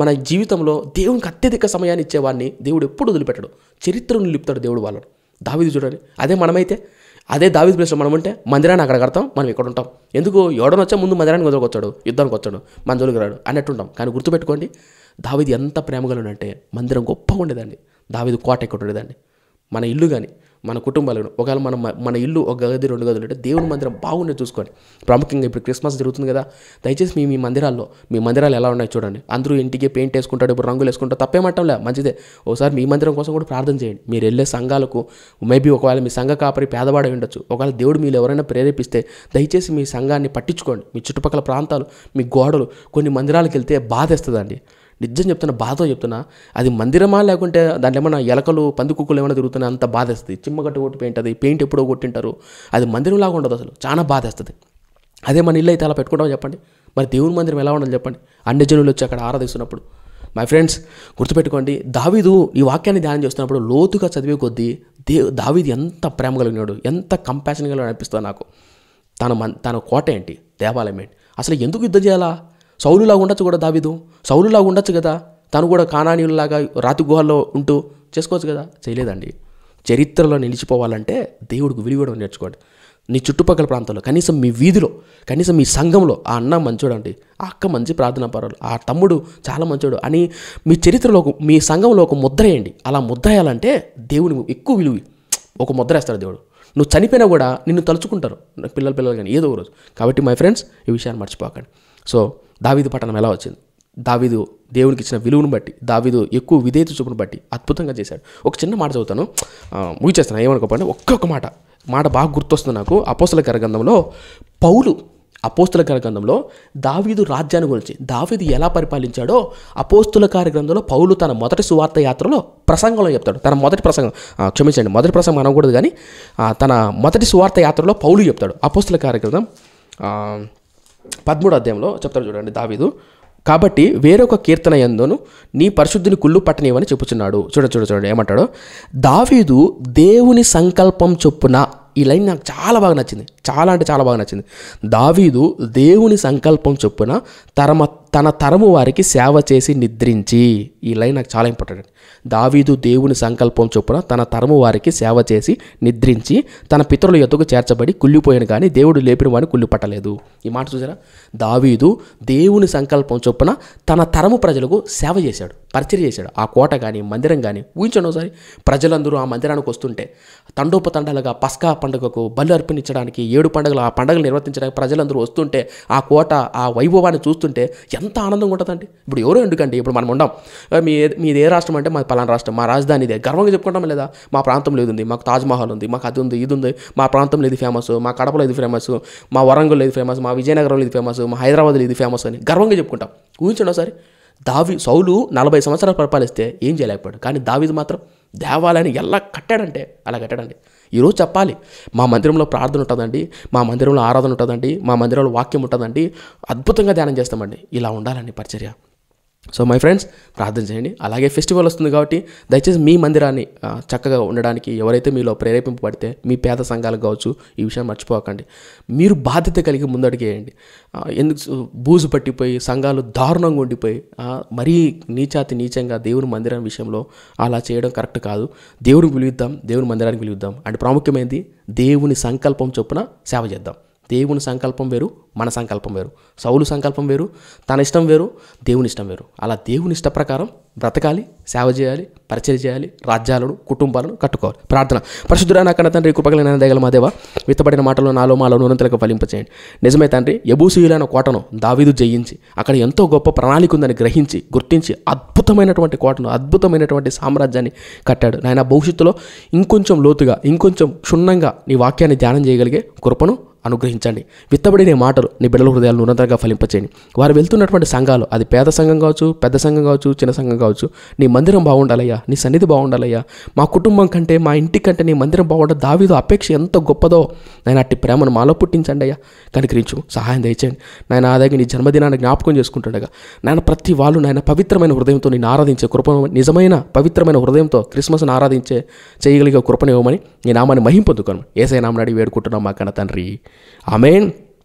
మన జీవితంలో దేవునికి అత్యధిక సమయాన్ని ఇచ్చేవాడిని దేవుడు ఎప్పుడు వదిలిపెట్టడు. చరిత్రను నిలుపుతాడు దేవుడు వాళ్ళను. దావీదు చూడండి, అదే మనమైతే, అదే దావీదు ప్లేస్లో మనం ఉంటే మందిరాన్ని అక్కడ కడతాం, మనం ఇక్కడ ఉంటాం. ఎందుకు ఎవడనొచ్చా ముందు మందిరానికి వదలకొచ్చాడు, యుద్ధానికి వచ్చాడు, మన జోలికి రాడు అన్నట్టుంటాం. కానీ గుర్తుపెట్టుకోండి, దావీదు ఎంత ప్రేమగలనంటే మందిరం గొప్పగా ఉండేదండి. దావీదు కోట ఇక్కడ ఉండేదండి. మన ఇల్లు కానీ మన కుటుంబాలు కానీ ఒకవేళ మన ఇల్లు ఒక గది 2 గదులు అంటే దేవుని మందిరం బాగుండే చూసుకోండి. ప్రాముఖ్యంగా ఇప్పుడు క్రిస్మస్ జరుగుతుంది కదా, దయచేసి మీ మందిరాలు ఎలా ఉన్నాయో చూడండి. అందరూ ఇంటికి పెయింట్ వేసుకుంటాడు, ఇప్పుడు రంగులు వేసుకుంటారు, తప్పేమంటంలే, మంచిదే. ఒకసారి మీ మందిరం కోసం కూడా ప్రార్థన చేయండి. మీరు వెళ్ళే సంఘాలకు మేబీ ఒకవేళ మీ సంఘ కాపరి పేదవాడై ఉండొచ్చు, ఒకవేళ దేవుడు మీరు ఎవరైనా ప్రేరేపిస్తే దయచేసి మీ సంఘాన్ని పట్టించుకోండి. మీ చుట్టుపక్కల ప్రాంతాలు, మీ గోడలు, కొన్ని మందిరాలకు వెళ్తే బాధేస్తుందండి. నిజం చెప్తున్నా, బాధతో చెప్తున్నా. అది మందిరమా లేకుంటే దాంట్లో ఏమైనా ఎలకలు పందికుక్కలు ఏమైనా తిరుగుతున్నాయి, అంత బాధేస్తుంది. చిమ్మగట్టు కొట్టి పెయింట్ ఎప్పుడో కొట్టింటారు, అది మందిరంలాగా ఉండదు, అసలు చాలా బాధేస్తుంది. అదే మన ఇల్లు అయితే అలా పెట్టుకుంటామో చెప్పండి, మరి దేవుని మందిరం ఎలా ఉండాలి చెప్పండి, అన్ని జనులు వచ్చి అక్కడ ఆరాధిస్తున్నప్పుడు. మై ఫ్రెండ్స్ గుర్తుపెట్టుకోండి, దావీదు ఈ వాక్యాన్ని ధ్యానం చేస్తున్నప్పుడు లోతుగా చదివే కొద్దీ దావీదు ఎంత ప్రేమ కలిగినాడు, ఎంత కంపాషన్ కలిగినాడు అనిపిస్తుంది నాకు. తన కోట ఏంటి, దేవాలయం ఏంటి, అసలు ఎందుకు యుద్ధం చేయాలా? సౌలులాగా ఉండొచ్చు కూడా, సౌలులాగా ఉండొచ్చు కదా, తను కూడా కానానీయుల్లాగా రాతి గుహల్లో ఉంటూ చేసుకోవచ్చు కదా, చేయలేదండి. చరిత్రలో నిలిచిపోవాలంటే దేవుడికి విలువడం నేర్చుకోండి. నీ చుట్టుపక్కల ప్రాంతాల్లో, కనీసం మీ వీధిలో, కనీసం మీ సంఘంలో ఆ అన్న మంచోడు అండి, ఆ అక్క మంచి ప్రార్థనా పరులు, ఆ తమ్ముడు చాలా మంచోడు అని మీ చరిత్రలో, మీ సంఘంలో ఒక ముద్ర వేయండి. అలా ముద్ర వేయాలంటే దేవుని ఎక్కువ విలువ ఒక ముద్ర వేస్తాడు దేవుడు. నువ్వు చనిపోయినా కూడా నిన్ను తలుచుకుంటారు పిల్లలు కానీ ఏదో ఒక రోజు. కాబట్టి మై ఫ్రెండ్స్ ఈ విషయాన్ని మర్చిపోకండి. సో దావీదు పట్టణం ఎలా వచ్చింది, దావీదు దేవునికి ఇచ్చిన విలువను బట్టి, దావీదు ఎక్కువ విధేయత చూపును బట్టి అద్భుతంగా చేశాడు. ఒక చిన్న మాట చదువుతాను, ముగిచేస్తాను, ఏమనుకోండి. ఒక్కొక్క మాట బాగా గుర్తొస్తుంది నాకు. అపోస్తల కార్యగ్రంథంలో దావీదు రాజ్యాన్ని గురించి, దావీదు ఎలా పరిపాలించాడో అపోస్తల కార్యగ్రంథంలో పౌలు తన మొదటి సువార్త యాత్రలో ప్రసంగంలో చెప్తాడు. మొదటి ప్రసంగం అనకూడదు కానీ తన మొదటి సువార్త యాత్రలో పౌలు చెప్తాడు. అపోస్తల కార్యగ్రంథం 13వ అధ్యాయంలో చెప్తాడు చూడండి దావీదు. కాబట్టి వేరొక కీర్తన యందును నీ పరిశుద్ధిని కుళ్ళు పట్టనివని చెప్పుచున్నాడు. చూడండి ఏమంటాడో, దావీదు దేవుని సంకల్పం చొప్పున. ఈ లైన్ నాకు చాలా బాగా నచ్చింది, చాలా బాగా నచ్చింది. దావీదు దేవుని సంకల్పం చొప్పున తన తరము వారికి సేవ చేసి నిద్రించి. ఈ లైన్ నాకు చాలా ఇంపార్టెంట్. దావీదు దేవుని సంకల్పం చొప్పున తన తరము వారికి సేవ చేసి నిద్రించి తన పితరుల యొద్దకు చేర్చబడి కుళ్ళిపోయాను కానీ దేవుడు లేపిన వాడిని కుళ్ళి పట్టలేదు. ఈ మాట చూసారా, దావీదు దేవుని సంకల్పం చొప్పున తన తరము ప్రజలకు సేవ చేశాడు, పరిచర్య చేశాడు. ఆ కోట కానీ మందిరం కానీ ఊహించండి ఒకసారి, ప్రజలందరూ ఆ మందిరానికి వస్తుంటే తండోపతండాలుగా పస్కా పండుగకు బలి అర్పణించడానికి 7 పండుగలు, ఆ పండుగలు నిర్వర్తించడానికి ప్రజలందరూ వస్తుంటే ఆ కోట ఆ వైభవాన్ని చూస్తుంటే ఎంత ఆనందంగా ఉంటుందండి. ఇప్పుడు ఎవరో ఎందుకండి, ఇప్పుడు మనం ఉండం, మీది ఏ రాష్ట్రం అంటే మాది పలానా రాష్ట్రం, మా రాజధాని ఇదే, గర్వంగా చెప్పుకుంటాం లేదా, మా ప్రాంతంలో ఇది ఉంది, మాకు తాజ్మహల్ ఉంది, మాకు అది ఉంది, ఇది ఉంది, మా ప్రాంతంలో ఇది ఫేమస్, మా కడపలో ఇది ఫేమస్, మా వరంగల్లో ఇది ఫేమస్, మా విజయనగరంలో ఇది ఫేమస్, మా హైదరాబాద్లో ఇది ఫేమస్ అని గర్వంగా చెప్పుకుంటాం. ఊహించండి ఒకసారి, సౌలు 40 సంవత్సరాలు పరిపాలిస్తే ఏం చేయలేకపోయాడు, కానీ దావీదు మాత్రం దేవాలయాన్ని ఎలా కట్టాడంటే అలా కట్టాడండి. ఈరోజు చెప్పాలి, మా మందిరంలో ప్రార్థన ఉంటుందండి, మా మందిరంలో ఆరాధన ఉంటుందండి, మా మందిరంలో వాక్యం ఉంటుందండి, అద్భుతంగా ధ్యానం చేస్తామండి. ఇలా ఉండాలండి పరిచర్య. సో మై ఫ్రెండ్స్ ప్రార్థన చేయండి. అలాగే ఫెస్టివల్ వస్తుంది కాబట్టి దయచేసి మీ మందిరాన్ని చక్కగా ఉండడానికి ఎవరైతే మీలో ప్రేరేపింపబడితే మీ పేద సంఘాలకు కావచ్చు, ఈ విషయం మర్చిపోకండి. మీరు బాధ్యత కలిగి ముందడిగేయండి. ఎందుకు బూజు పట్టిపోయి సంఘాలు దారుణంగా ఉండిపోయి మరీ నీచంగా దేవుని మందిరం విషయంలో అలా చేయడం కరెక్ట్ కాదు. దేవుడికి విలువిద్దాం, దేవుని మందిరానికి విలువిద్దాం. అంటే ప్రాముఖ్యమైనది దేవుని సంకల్పం చొప్పున సేవ చేద్దాం. దేవుని సంకల్పం వేరు, మన సంకల్పం వేరు. సౌలు సంకల్పం వేరు, తన ఇష్టం వేరు, దేవుని ఇష్టం వేరు. అలా దేవుని ఇష్ట ప్రకారం బ్రతకాలి, సేవ చేయాలి, పరిచయం చేయాలి, రాజ్యాలను, కుటుంబాలను కట్టుకోవాలి. ప్రార్థన. పరిశుద్ధుడైన కన్న తండ్రి, కృపగలిగిన దయగల మా దేవ, విత్తబడిన మాటలు నాలో మాలో నూనెంతలకు ఫలింపచేయండి. నిజమే తండ్రి, యెబూసీయులైన కోటను దావీదు జయించి అక్కడ ఎంతో గొప్ప ప్రణాళిక ఉందని గ్రహించి గుర్తించి అద్భుతమైనటువంటి కోటను, అద్భుతమైనటువంటి సామ్రాజ్యాన్ని కట్టాడు. నాయన భవిష్యత్తులో ఇంకొంచెం లోతుగా, ఇంకొంచెం క్షుణ్ణంగా నీ వాక్యాన్ని ధ్యానం చేయగలిగే కృపను అనుగ్రహించండి. విత్తబడిన మాటలు నీ బిడ్డల హృదయాలు నిరంతరంగా ఫలింపచేయండి. వారు వెళ్తున్నటువంటి సంఘాలు, అది పేద సంఘం కావచ్చు, పెద్ద సంఘం కావచ్చు, చిన్న సంఘం కావచ్చు, నీ మందిరం బాగుండాలయ్యా, నీ సన్నిధి బాగుండాలయ్యా. మా కుటుంబం కంటే, మా ఇంటి కంటే నీ మందిరం బాగుండాలి. దావీదు అపేక్ష ఎంత గొప్పదో నాయన, అట్టి ప్రేమను మాలో పుట్టించండి అయ్యా. కనికరించు, సహాయం దయచేయండి నాయన. ఆదాగి నీ జన్మదినాన్ని జ్ఞాపకం చేసుకుంటుండగా నాయన, ప్రతి వాళ్ళు నాయన పవిత్రమైన హృదయంతో నేను ఆరాధించే కృపను, నిజమైన పవిత్రమైన హృదయంతో క్రిస్మస్ను ఆరాధించే చేయగలిగే కృపను ఇవ్వమని నీ నామాన్ని మహింపొందుకోను. యేసయ్య నామమున అడిగి వేడుకుంటున్నాం మా కన్న తండ్రి. ఆమేన్.